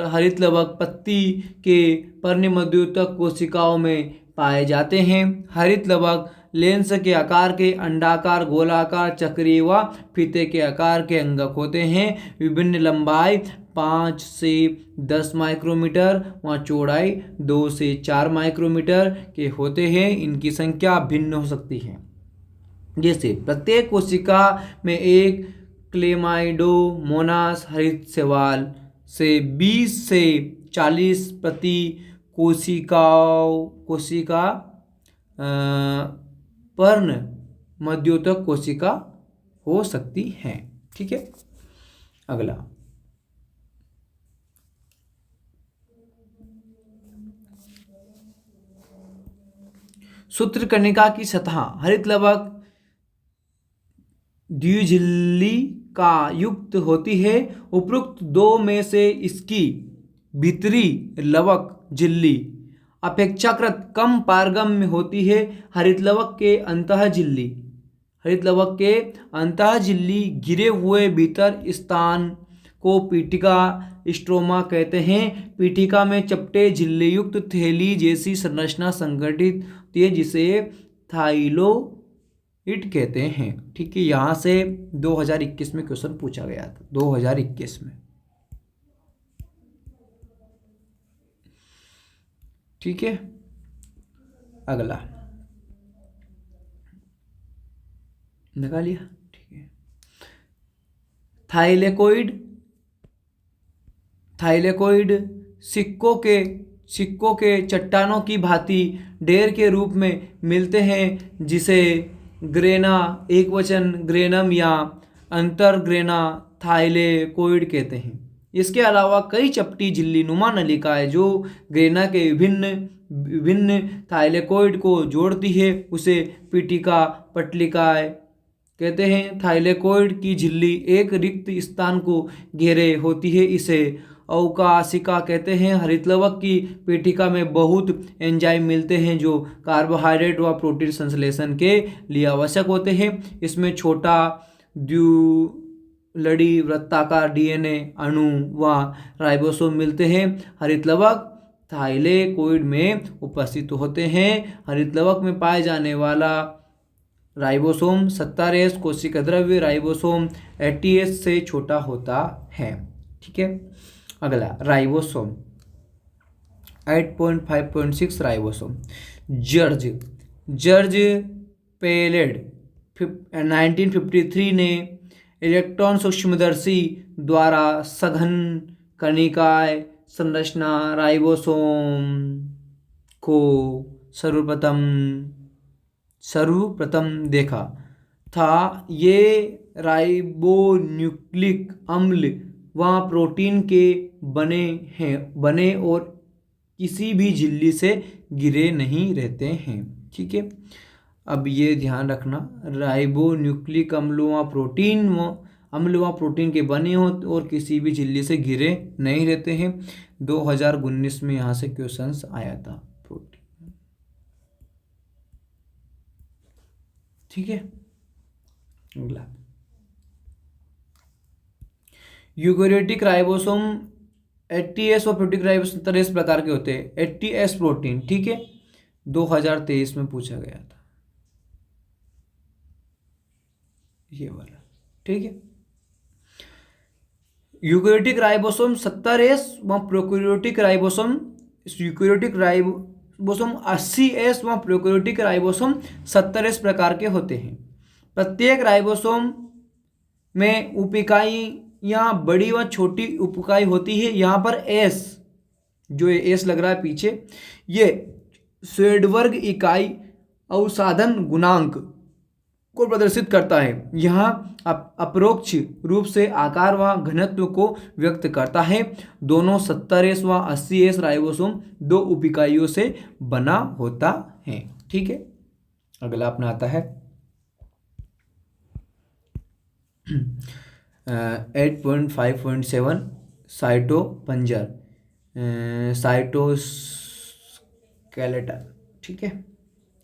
हरित लवक पत्ती के पर्णमध्युतक कोशिकाओं में पाए जाते हैं। हरित लवक लेंस के आकार के, अंडाकार, गोलाकार, चक्रीय व फीते के आकार के अंगक होते हैं। विभिन्न लंबाई 5 से 10 माइक्रोमीटर व चौड़ाई 2 से 4 माइक्रोमीटर के होते हैं। इनकी संख्या भिन्न हो सकती है, जैसे प्रत्येक कोशिका में एक क्लेमाइडोमोनास हरित शैवाल से 20 से 40 प्रति कोशिका पर्ण मध्योतक कोशिका हो सकती हैं, ठीक है। अगला सूत्रकणिका की सतह हरित लवक द्विझिल्ली का युक्त होती है। उपरोक्त दो में से इसकी भीतरी लवक झिल्ली अपेक्षाकृत कम पारगम्य होती है। हरित लवक के अंतः झिल्ली घिरे हुए भीतर स्थान को पीठिका स्ट्रोमा कहते हैं। पीठिका में चपटे झिल्ली युक्त थैली जैसी संरचना संगठित होती है जिसे थाइरोइड कहते हैं। ठीक है, यहाँ से 2021 में क्वेश्चन पूछा गया था, 2021 में। ठीक है, अगला निकालिए। ठीक है, थाइलेकोइड सिक्कों के चट्टानों की भांति ढेर के रूप में मिलते हैं, जिसे ग्रेना एक वचन ग्रेनम या अंतरग्रेना थाइलेकोइड कहते हैं। इसके अलावा कई चपटी झिल्ली नुमा नलिकाएं जो ग्रेना के विभिन्न थाइलेकोइड को जोड़ती है उसे पीटिका पटलिकाएं कहते हैं। थाइलेकोइड की झिल्ली एक रिक्त स्थान को घेरे होती है, इसे अवकाशिका कहते हैं। हरितलवक की पीठिका में बहुत एंजाइम मिलते हैं जो कार्बोहाइड्रेट व प्रोटीन संश्लेषण के लिए आवश्यक होते हैं। इसमें छोटा द्विलड़ी वृत्ताकार डीएनए अणु व राइबोसोम मिलते हैं। हरितलवक थाइलेकोइड में उपस्थित होते हैं। हरितलवक में पाए जाने वाला राइबोसोम 70S कोशिका द्रव्य राइबोसोम 80S से छोटा होता है। ठीक है, अगला राइबोसोम 8.5.6 राइबोसोम। जॉर्ज पेलेड 1953 ने इलेक्ट्रॉन सूक्ष्मदर्शी द्वारा सघन कणिकाय संरचना राइबोसोम को सर्वप्रथम देखा था। ये राइबोन्यूक्लिक अम्ल व प्रोटीन के बने और किसी भी झिल्ली से घिरे नहीं रहते हैं। ठीक है, अब ये ध्यान रखना, राइबोन्यूक्लिक अम्ल व प्रोटीन के बने हो और किसी भी झिल्ली से घिरे नहीं रहते हैं। 2019 में यहाँ से क्वेश्चंस आया था प्रोटीन। ठीक है, अगला यूकेरियोटिक राइबोसोम 80S और प्रोटीक राइबोसोम 70S प्रकार के होते हैं। 80S प्रोटीन, ठीक है, 2023 में पूछा गया था ये वाला। ठीक है, यूकेरियोटिक राइबोसोम 70S व प्रोकैरियोटिक राइबोसोम 80S व प्रोकैरियोटिक राइबोसोम 70S प्रकार के होते हैं। प्रत्येक राइबोसोम में उपिकाई या बड़ी व छोटी उपिकाई होती है। यहाँ पर एस, जो एस लग रहा है पीछे, ये स्वेडबर्ग इकाई अवसाधन गुणांक को प्रदर्शित करता है। यहाँ अपरोक्ष रूप से आकार व घनत्व को व्यक्त करता है। दोनों 70S व 80S राइबोसोम दो उपिकाइयों से बना होता है। ठीक है, अगला अपना आता है 8.5.7 साइटोस्केलेटन। ठीक है,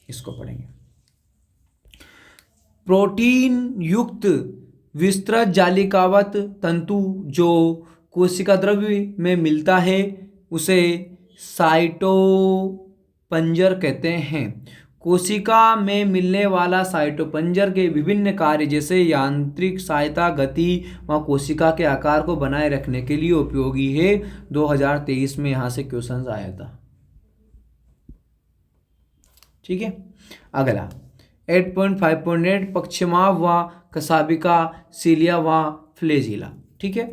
इसको पढ़ेंगे। प्रोटीन युक्त विस्तृत जालिकावत तंतु जो कोशिका द्रव्य में मिलता है उसे साइटोपंजर कहते हैं। कोशिका में मिलने वाला साइटोपंजर के विभिन्न कार्य जैसे यांत्रिक सहायता, गति व कोशिका के आकार को बनाए रखने के लिए उपयोगी है। 2023 में यहाँ से क्वेश्चन आया था। ठीक है, अगला 8.5.8 पक्षमाव व कसाबिका सीलिया व फ्लेजिला। ठीक है,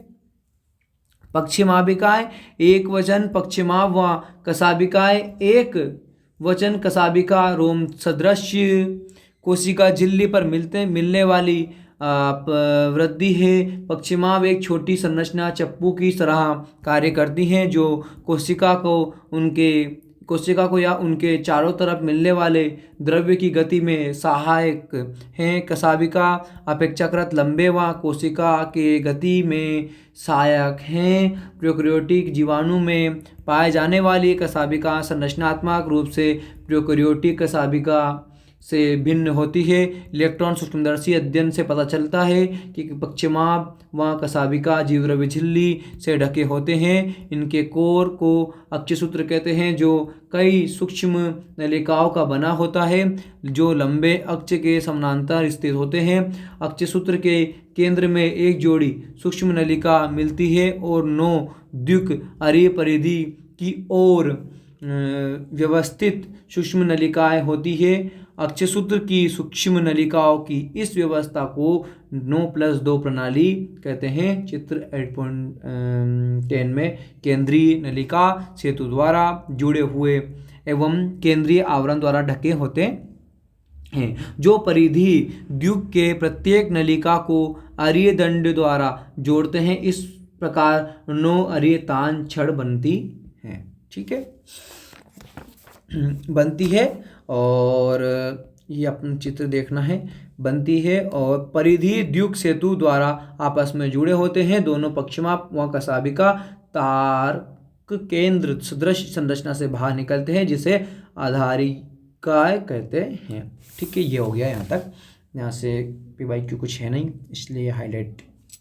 पक्षमाविकाएं एक वचन पक्षमाव व कसाबिकाएं एक वचन कसाबिका रोम सदृश कोशिका झिल्ली पर मिलने वाली वृद्धि है। पक्षमाव एक छोटी संरचना चप्पू की तरह कार्य करती हैं जो कोशिका को या उनके चारों तरफ मिलने वाले द्रव्य की गति में सहायक हैं। कसाबिका अपेक्षाकृत लंबे व कोशिका के गति में सहायक हैं। प्रोकैरियोटिक जीवाणु में पाए जाने वाली कसाबिका संरचनात्मक रूप से प्रोकैरियोटिक कसाबिका से भिन्न होती है। इलेक्ट्रॉन सूक्ष्मदर्शी अध्ययन से पता चलता है कि पक्षमाप व कसाबिका जीवद्रव्य झिल्ली से ढके होते हैं। इनके कोर को अक्षसूत्र कहते हैं, जो कई सूक्ष्म नलिकाओं का बना होता है जो लंबे अक्ष के समानांतर स्थित होते हैं। अक्षसूत्र के केंद्र में एक जोड़ी सूक्ष्म नलिका मिलती है और 9 द्विक अरीय परिधि की ओर व्यवस्थित सूक्ष्म नलिकाएं होती है। अक्षसूत्र की सूक्ष्म नलिकाओं की इस व्यवस्था को 9+2 प्रणाली कहते हैं। चित्र 8.10 में केंद्रीय नलिका सेतु द्वारा जुड़े हुए एवं केंद्रीय आवरण द्वारा ढके होते हैं, जो परिधि द्विक के प्रत्येक नलिका को अरीय दंड द्वारा जोड़ते हैं। इस प्रकार 9 अरीय तान छड़ बनती है। ठीक है, बनती है और ये अपना चित्र देखना है, बनती है और परिधि द्विक सेतु द्वारा आपस में जुड़े होते हैं। दोनों पक्षमाप व कसाबिका तारक केंद्र सदृश संरचना से बाहर निकलते हैं, जिसे आधारिकाएं कहते हैं। ठीक है, ये हो गया यहाँ तक। यहाँ से PYQ कुछ है नहीं, इसलिए हाईलाइट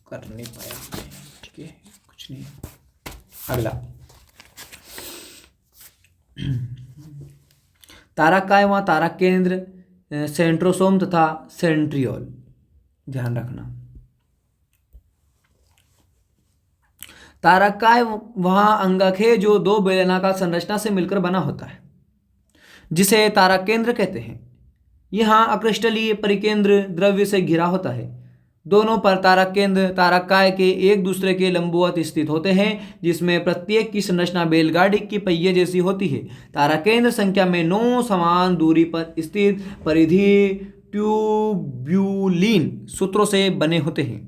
कर नहीं पाया। ठीक है, कुछ नहीं। अगला तारकाय व तारक केंद्र, सेंट्रोसोम तथा सेंट्रियोल, ध्यान रखना। तारकाय वह अंगक है जो 2 बेलनाकार संरचना से मिलकर बना होता है, जिसे तारक केंद्र कहते हैं। यहाँ अक्रिस्टलीय परिकेंद्र द्रव्य से घिरा होता है। दोनों पर तारक केंद्र तारकाय के एक दूसरे के लंबवत स्थित होते हैं, जिसमें प्रत्येक की संरचना बैलगाड़ी की पहिए जैसी होती है। तारक केंद्र संख्या में 9 समान दूरी पर स्थित परिधि ट्यूब्यूलिन सूत्रों से बने होते हैं।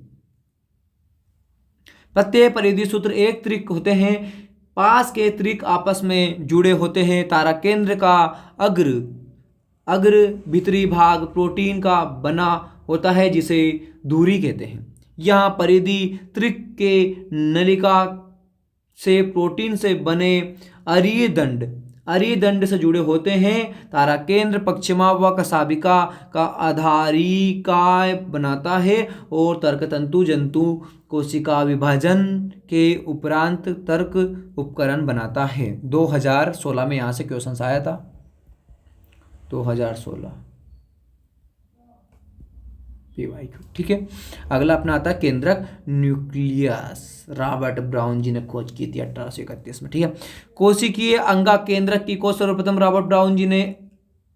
प्रत्येक परिधि सूत्र एक त्रिक होते हैं। पास के त्रिक आपस में जुड़े होते हैं। तारक केंद्र का अग्र भीतरी भाग प्रोटीन का बना होता है, जिसे धुरी कहते हैं। यहाँ परिधि त्रिक के नलिका से प्रोटीन से बने अरीय दंड से जुड़े होते हैं। तारक केंद्र पक्षमाप व कसाबिका का आधारिकाय बनाता है और तर्कतंतु जंतु कोशिका विभाजन के उपरांत तर्क उपकरण बनाता है। 2016 में यहाँ से क्वेश्चन आया था, 2016 PYQ। ठीक है, अगला अपना आता है केंद्रक न्यूक्लियस। रॉबर्ट ब्राउन जी ने खोज की थी 1831 में। ठीक है, कोशिकीय अंगा केंद्रक की खोज सर्वप्रथम रॉबर्ट ब्राउन जी ने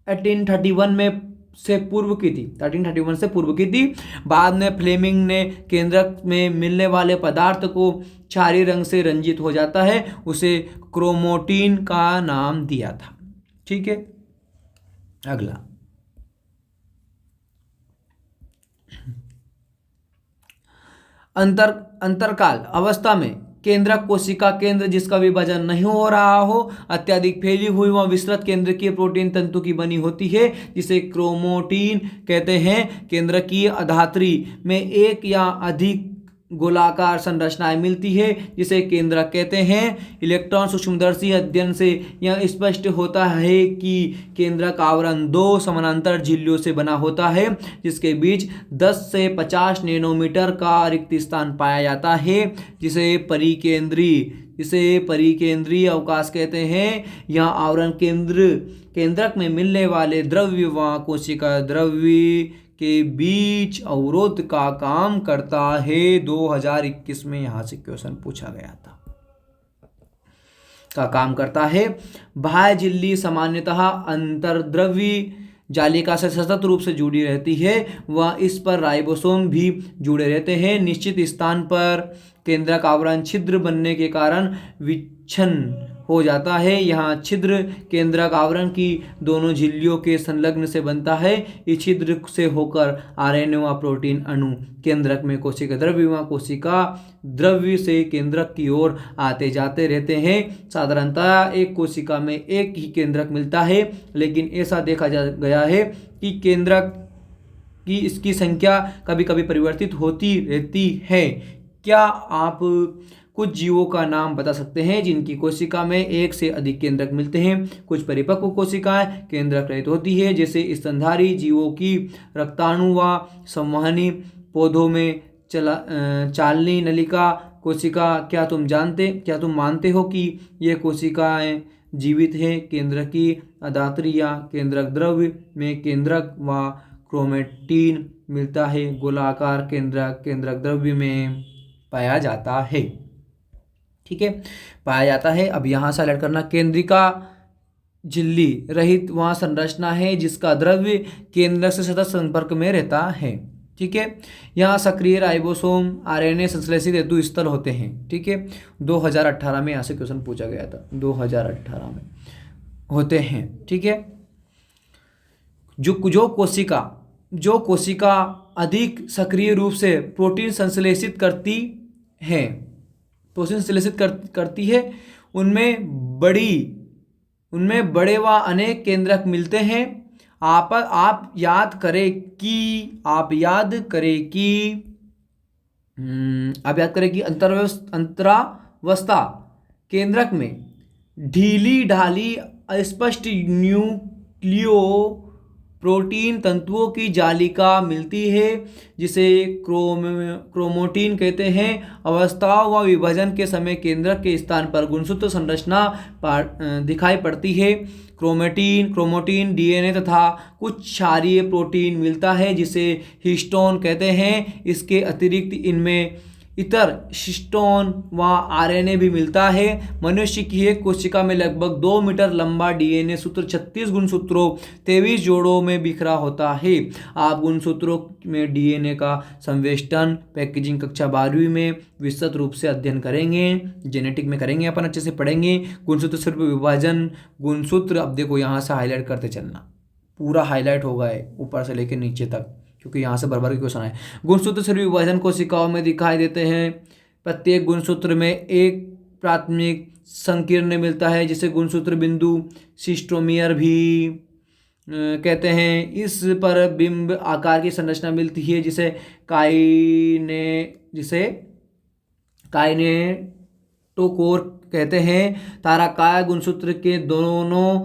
1831 में से पूर्व की थी, 1331 से पूर्व की थी। बाद में फ्लेमिंग ने केंद्रक में मिलने वाले पदार्थ को क्षारीय रंग से रंजित हो जाता है, उसे क्रोमोटीन का नाम दिया था। ठीक है, अगला अंतरकाल अवस्था में केंद्रक कोशिका केंद्र जिसका विभाजन नहीं हो रहा हो, अत्यधिक फैली हुई व विस्तृत केंद्रकीय प्रोटीन तंतु की बनी होती है, जिसे क्रोमोटीन कहते हैं। केंद्रकीय अधात्री में एक या अधिक गोलाकार संरचनाएं मिलती है, जिसे केंद्रक कहते हैं। इलेक्ट्रॉन सूक्ष्मदर्शी अध्ययन से यह स्पष्ट होता है कि केंद्रक आवरण 2 समानांतर झिल्लियों से बना होता है, जिसके बीच 10 से 50 नैनोमीटर का रिक्त स्थान पाया जाता है, जिसे परिकेंद्रीय अवकाश कहते हैं। यह आवरण केंद्रक में मिलने वाले द्रव्य व कोशिका द्रव्य के बीच अवरोध का काम करता है। 2021 में यहाँ से क्वेश्चन पूछा गया था, का काम करता है। बाह्य झिल्ली सामान्यतः अंतर्द्रव्य जालिका से सतत रूप से जुड़ी रहती है व इस पर राइबोसोम भी जुड़े रहते हैं। निश्चित स्थान पर केंद्रक आवरण छिद्र बनने के कारण विच्छिन्न हो जाता है। यहाँ छिद्र केंद्रक आवरण की दोनों झिल्लियों के संलग्न से बनता है। इस छिद्र से होकर RNA व प्रोटीन अणु केंद्रक में कोशिका द्रव्य व कोशिका द्रव्य से केंद्रक की ओर आते जाते रहते हैं। साधारणतः एक कोशिका में एक ही केंद्रक मिलता है, लेकिन ऐसा देखा गया है कि केंद्रक की इसकी संख्या कभी कभी परिवर्तित होती रहती है। क्या आप कुछ जीवों का नाम बता सकते हैं जिनकी कोशिका में एक से अधिक केंद्रक मिलते हैं। कुछ परिपक्व कोशिकाएं केंद्रक रहित होती है, जैसे स्तनधारी जीवों की रक्ताणु व संवहनी, पौधों में चालनी नलिका कोशिका। क्या तुम मानते हो कि ये कोशिकाएं जीवित है? केंद्रकी अधात्री या केंद्रक द्रव्य में केंद्रक व क्रोमेटिन मिलता है। गोलाकार केंद्रक द्रव्य में पाया जाता है। ठीक है, पाया जाता है। अब यहाँ से अलग करना, केंद्रिका झिल्ली रहित वहाँ संरचना है जिसका द्रव्य केंद्रक से सतत संपर्क में रहता है। ठीक है, यहाँ सक्रिय राइबोसोम आरएनए संश्लेषित हेतु स्थल होते हैं। ठीक है, 2018 में यहाँ से क्वेश्चन पूछा गया था, 2018 में होते हैं। ठीक है, जो कोशिका अधिक सक्रिय रूप से प्रोटीन संश्लेषित करती है, उनमें बड़े व अनेक केंद्रक मिलते हैं। आप याद करें कि अंतरावस्था केंद्रक में ढीली ढाली अस्पष्ट न्यूक्लियो प्रोटीन तंतुओं की जालिका मिलती है, जिसे क्रोमैटिन कहते हैं। अवस्थाओं व विभाजन के समय केंद्रक के स्थान पर गुणसूत्र संरचना दिखाई पड़ती है। क्रोमैटिन डीएनए तथा कुछ क्षारीय प्रोटीन मिलता है, जिसे हिस्टोन कहते हैं। इसके अतिरिक्त इनमें इतर हिस्टोन व आरएनए भी मिलता है। मनुष्य की एक कोशिका में लगभग 2 मीटर लंबा डीएनए सूत्र 36 गुणसूत्रों 23 जोड़ों में बिखरा होता है। आप गुणसूत्रों में डीएनए का संवेष्टन पैकेजिंग कक्षा 12वीं में विस्तृत रूप से अध्ययन करेंगे। जेनेटिक में करेंगे, अपन अच्छे से पढ़ेंगे। गुणसूत्र सिर्फ विभाजन गुणसूत्र, अब देखो यहाँ से हाईलाइट करते चलना, पूरा हाईलाइट होगा ऊपर से लेकर नीचे तक, क्योंकि यहाँ से बार-बार क्वेश्चन आए। गुणसूत्र सिर्फ विभाजन कोशिकाओं में दिखाई देते हैं। प्रत्येक गुणसूत्र में एक प्राथमिक संकीर्ण मिलता है, जिसे गुणसूत्र बिंदु सिस्टोमियर भी कहते हैं। इस पर बिंब आकार की संरचना मिलती है, जिसे काइनेटोकोर कहते हैं। तारकाय गुणसूत्र के दोनों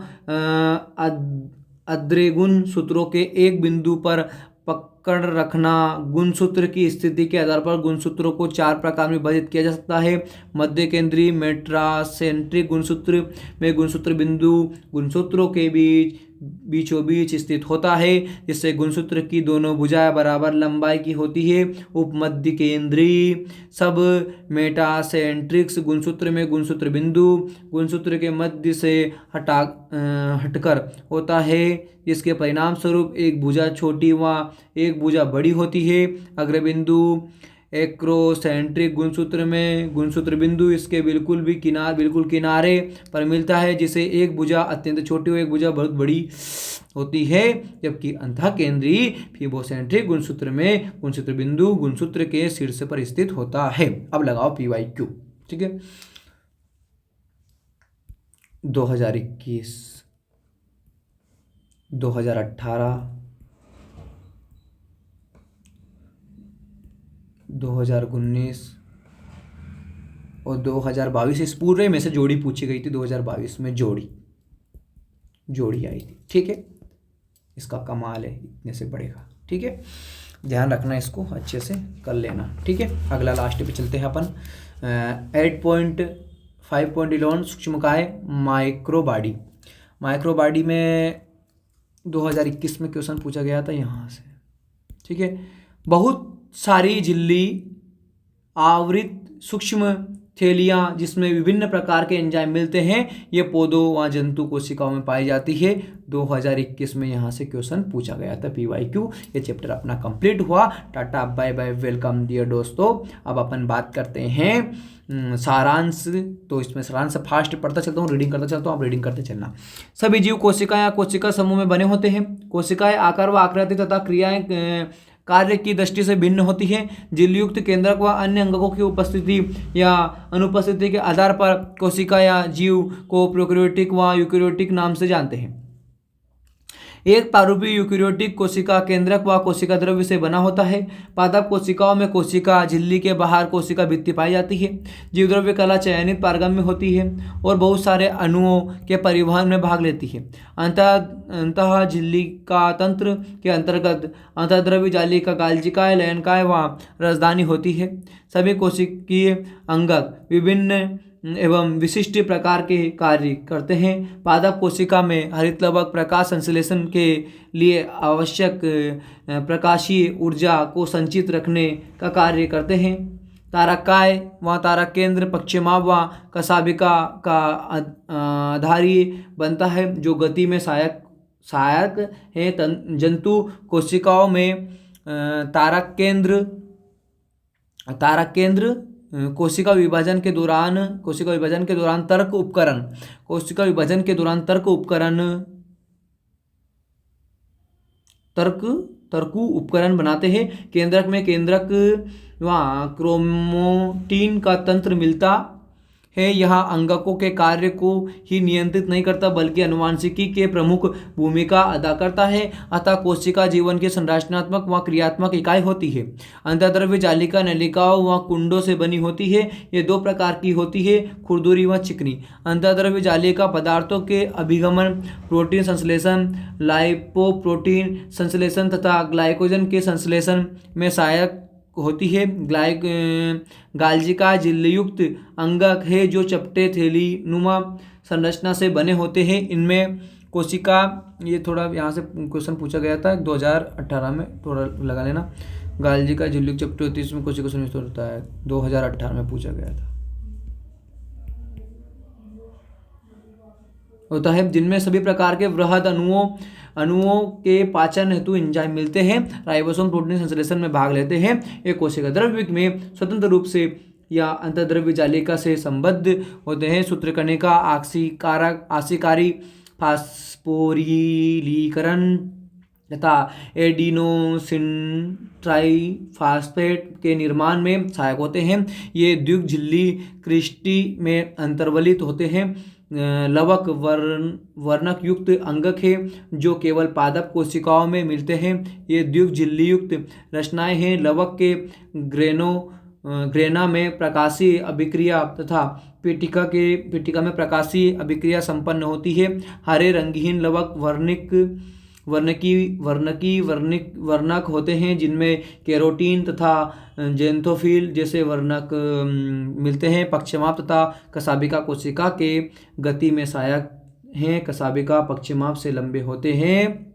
अग्रगुण सूत्रों के एक बिंदु पर पकड़ रखना। गुणसूत्र की स्थिति के आधार पर गुणसूत्रों को 4 प्रकार में विभाजित किया जा सकता है। मध्य केंद्रीय मेट्रासेंट्रिक गुणसूत्र में गुणसूत्र बिंदु गुणसूत्रों के बीचों बीच स्थित होता है, जिससे गुणसूत्र की दोनों भुजाएं बराबर लंबाई की होती है। उपमध्य केंद्रीय सब मेटासेंट्रिक्स गुणसूत्र में गुणसूत्र बिंदु गुणसूत्र के मध्य से हटकर होता है, जिसके परिणाम स्वरूप एक भुजा छोटी व एक भुजा बड़ी होती है। अग्रबिंदु एक्रोसेंट्रिक गुणसूत्र में गुणसूत्र बिंदु इसके बिल्कुल किनारे पर मिलता है, जिसे एक भुजा अत्यंत छोटी और एक भुजा बहुत बड़ी होती है। जबकि अंतःकेंद्रीय फिबोसेंट्रिक गुणसूत्र में गुणसूत्र बिंदु गुणसूत्र के शीर्ष पर स्थित होता है। अब लगाओ PYQ। ठीक है, 2021, 2018, 2019 और 2022 इस पूरे में से जोड़ी पूछी गई थी। 2022 में जोड़ी आई थी। ठीक है, इसका कमाल है, इतने से बढ़ेगा। ठीक है, ध्यान रखना, इसको अच्छे से कर लेना। ठीक है, अगला लास्ट पे चलते हैं अपन। 8.5.11 सूक्ष्मकाय माइक्रोबॉडी में 2021 में क्वेश्चन पूछा गया था यहाँ से। ठीक है, बहुत सारी झिल्ली आवृत सूक्ष्म थैलियाँ जिसमें विभिन्न प्रकार के एंजाइम मिलते हैं, ये पौधों व जंतु कोशिकाओं में पाई जाती है। 2021 में यहाँ से क्वेश्चन पूछा गया था PYQ। ये चैप्टर अपना कंप्लीट हुआ। टाटा, बाय बाय, वेलकम डियर दोस्तों। अब अपन बात करते हैं सारांश। तो इसमें सारांश फास्ट पढ़ता चलता हूँ, रीडिंग करता चलता हूँ, आप रीडिंग करते चलना। सभी जीव कोशिकाएं या कोशिका समूह में बने होते हैं। कोशिकाएं आकार व आकृति तथा क्रियाएं कार्य की दृष्टि से भिन्न होती है। झिल्लीयुक्त केंद्रक व अन्य अंगकों की उपस्थिति या अनुपस्थिति के आधार पर कोशिका या जीव को प्रोकैरियोटिक व यूकैरियोटिक नाम से जानते हैं। एक प्रारूपी यूकेरियोटिक कोशिका केंद्रक व कोशिका द्रव्य से बना होता है। पादप कोशिकाओं में कोशिका झिल्ली के बाहर कोशिका भित्ति पाई जाती है। जीवद्रव्य कला चयनित पारगम्य होती है और बहुत सारे अणुओं के परिवहन में भाग लेती है। अंतः झिल्लिका तंत्र के अंतर्गत अंतःद्रव्य जालिका गालजिकाएं लयनकाएं व राजधानी होती है। सभी कोशिकीय अंगक विभिन्न एवं विशिष्ट प्रकार के कार्य करते हैं। पादप कोशिका में हरित लवक प्रकाश संश्लेषण के लिए आवश्यक प्रकाशीय ऊर्जा को संचित रखने का कार्य करते हैं। तारकाय व तारक केंद्र पश्चिमाभ व कशाभिका का आधारीय बनता है जो गति में सहायक है। जंतु कोशिकाओं में तारक केंद्र कोशिका विभाजन के दौरान तर्क उपकरण बनाते हैं। केंद्रक में केंद्रक व क्रोमोटिन का तंत्र मिलता है। यह अंगकों के कार्य को ही नियंत्रित नहीं करता बल्कि आनुवंशिकी के प्रमुख भूमिका अदा करता है। अतः कोशिका जीवन की संरचनात्मक व क्रियात्मक इकाई होती है। अंतःद्रव्य जालिका नलिकाओं व कुंडों से बनी होती है। ये दो प्रकार की होती है, खुरदुरी व चिकनी। अंतःद्रव्य जालिका पदार्थों के अभिगमन, प्रोटीन संश्लेषण, लाइपोप्रोटीन संश्लेषण तथा ग्लाइकोजन के संश्लेषण में सहायक होती है। गालजिका झिल्लीयुक्त अंगक है जो चपटे थैली नुमा संरचना से बने होते हैं। इनमें कोशिका, ये थोड़ा यहाँ से क्वेश्चन पूछा गया था 2018 में, थोड़ा लगा लेना। गालजिका झिल्लीयुक्त चपटे होती है, इसमें कोशिका संयुक्त होता है, 2018 में पूछा गया था। होता है जिनमें सभी प्रकार के वृहद अणुओं के पाचन हेतु एंजाइम मिलते हैं। राइबोसोम प्रोटीन संश्लेषण में भाग लेते हैं। एक कोशिका द्रव्य में स्वतंत्र रूप से या अंतःद्रव्य जालिका से संबद्ध होते हैं। सूत्रकणिका, आशिकारी फास्फोरिलीकरण तथा एडिनोसिन ट्राइफॉस्फेट के निर्माण में सहायक होते हैं। ये द्विग झिल्ली क्रिस्टी में अंतर्वलित होते हैं। लवक वर्णक युक्त अंगक है जो केवल पादप कोशिकाओं में मिलते हैं। ये द्विग झिल्ली युक्त रचनाएं हैं। लवक के ग्रेना में प्रकाशीय अभिक्रिया तथा पीटिका में प्रकाशीय अभिक्रिया संपन्न होती है। हरे रंगहीन लवक वर्णक होते हैं जिनमें केरोटीन तथा जेंथोफिल जैसे वर्णक मिलते हैं। पक्षमाप तथा कशाभिका कोशिका के गति में सहायक हैं। कशाभिका पक्षमाप से लंबे होते हैं।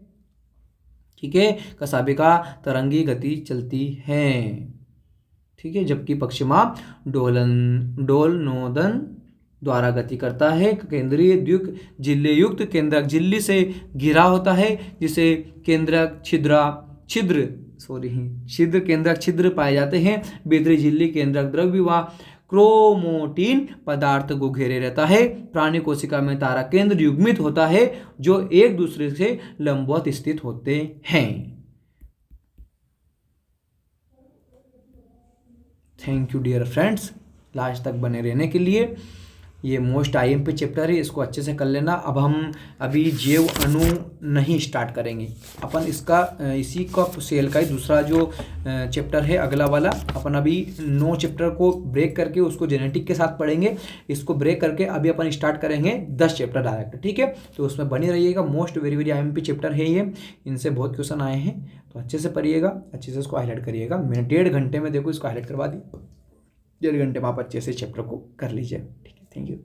ठीक है, कशाभिका तरंगी गति चलती है। ठीक है, जबकि पक्षमाप डोलनोदन द्वारा गति करता है। केंद्रीय द्विग झिल्लीयुक्त केंद्रक झिल्ली से घिरा होता है जिसे केंद्रक छिद्र पाए जाते हैं। भीतरी झिल्ली केंद्रक द्रव्य व क्रोमोटिन पदार्थ को घेरे रहता है। प्राणी कोशिका में तारक केंद्र युग्मित होता है जो एक दूसरे से लंबवत स्थित होते हैं। Thank you dear friends, last तक बने रहने के लिए। ये मोस्ट आईएमपी चैप्टर है, इसको अच्छे से कर लेना। अब हम अभी जैव अणु नहीं स्टार्ट करेंगे अपन, इसी का सेल का ही दूसरा जो चैप्टर है अगला वाला, अपन अभी 9 चैप्टर को ब्रेक करके उसको जेनेटिक के साथ पढ़ेंगे। इसको ब्रेक करके अभी अपन स्टार्ट करेंगे 10 चैप्टर डायरेक्ट। ठीक है, तो उसमें बनी रहिएगा। Most very very IMP chapter है ये, इनसे बहुत क्वेश्चन आए हैं, तो अच्छे से पढ़िएगा, अच्छे से इसको हाईलाइट करिएगा। मैंने 1.5 घंटे में देखो इसको हाईलाइट करवा दी, 1.5 घंटे में आप अच्छे से चैप्टर को कर लीजिए। ठीक है, थैंक यू।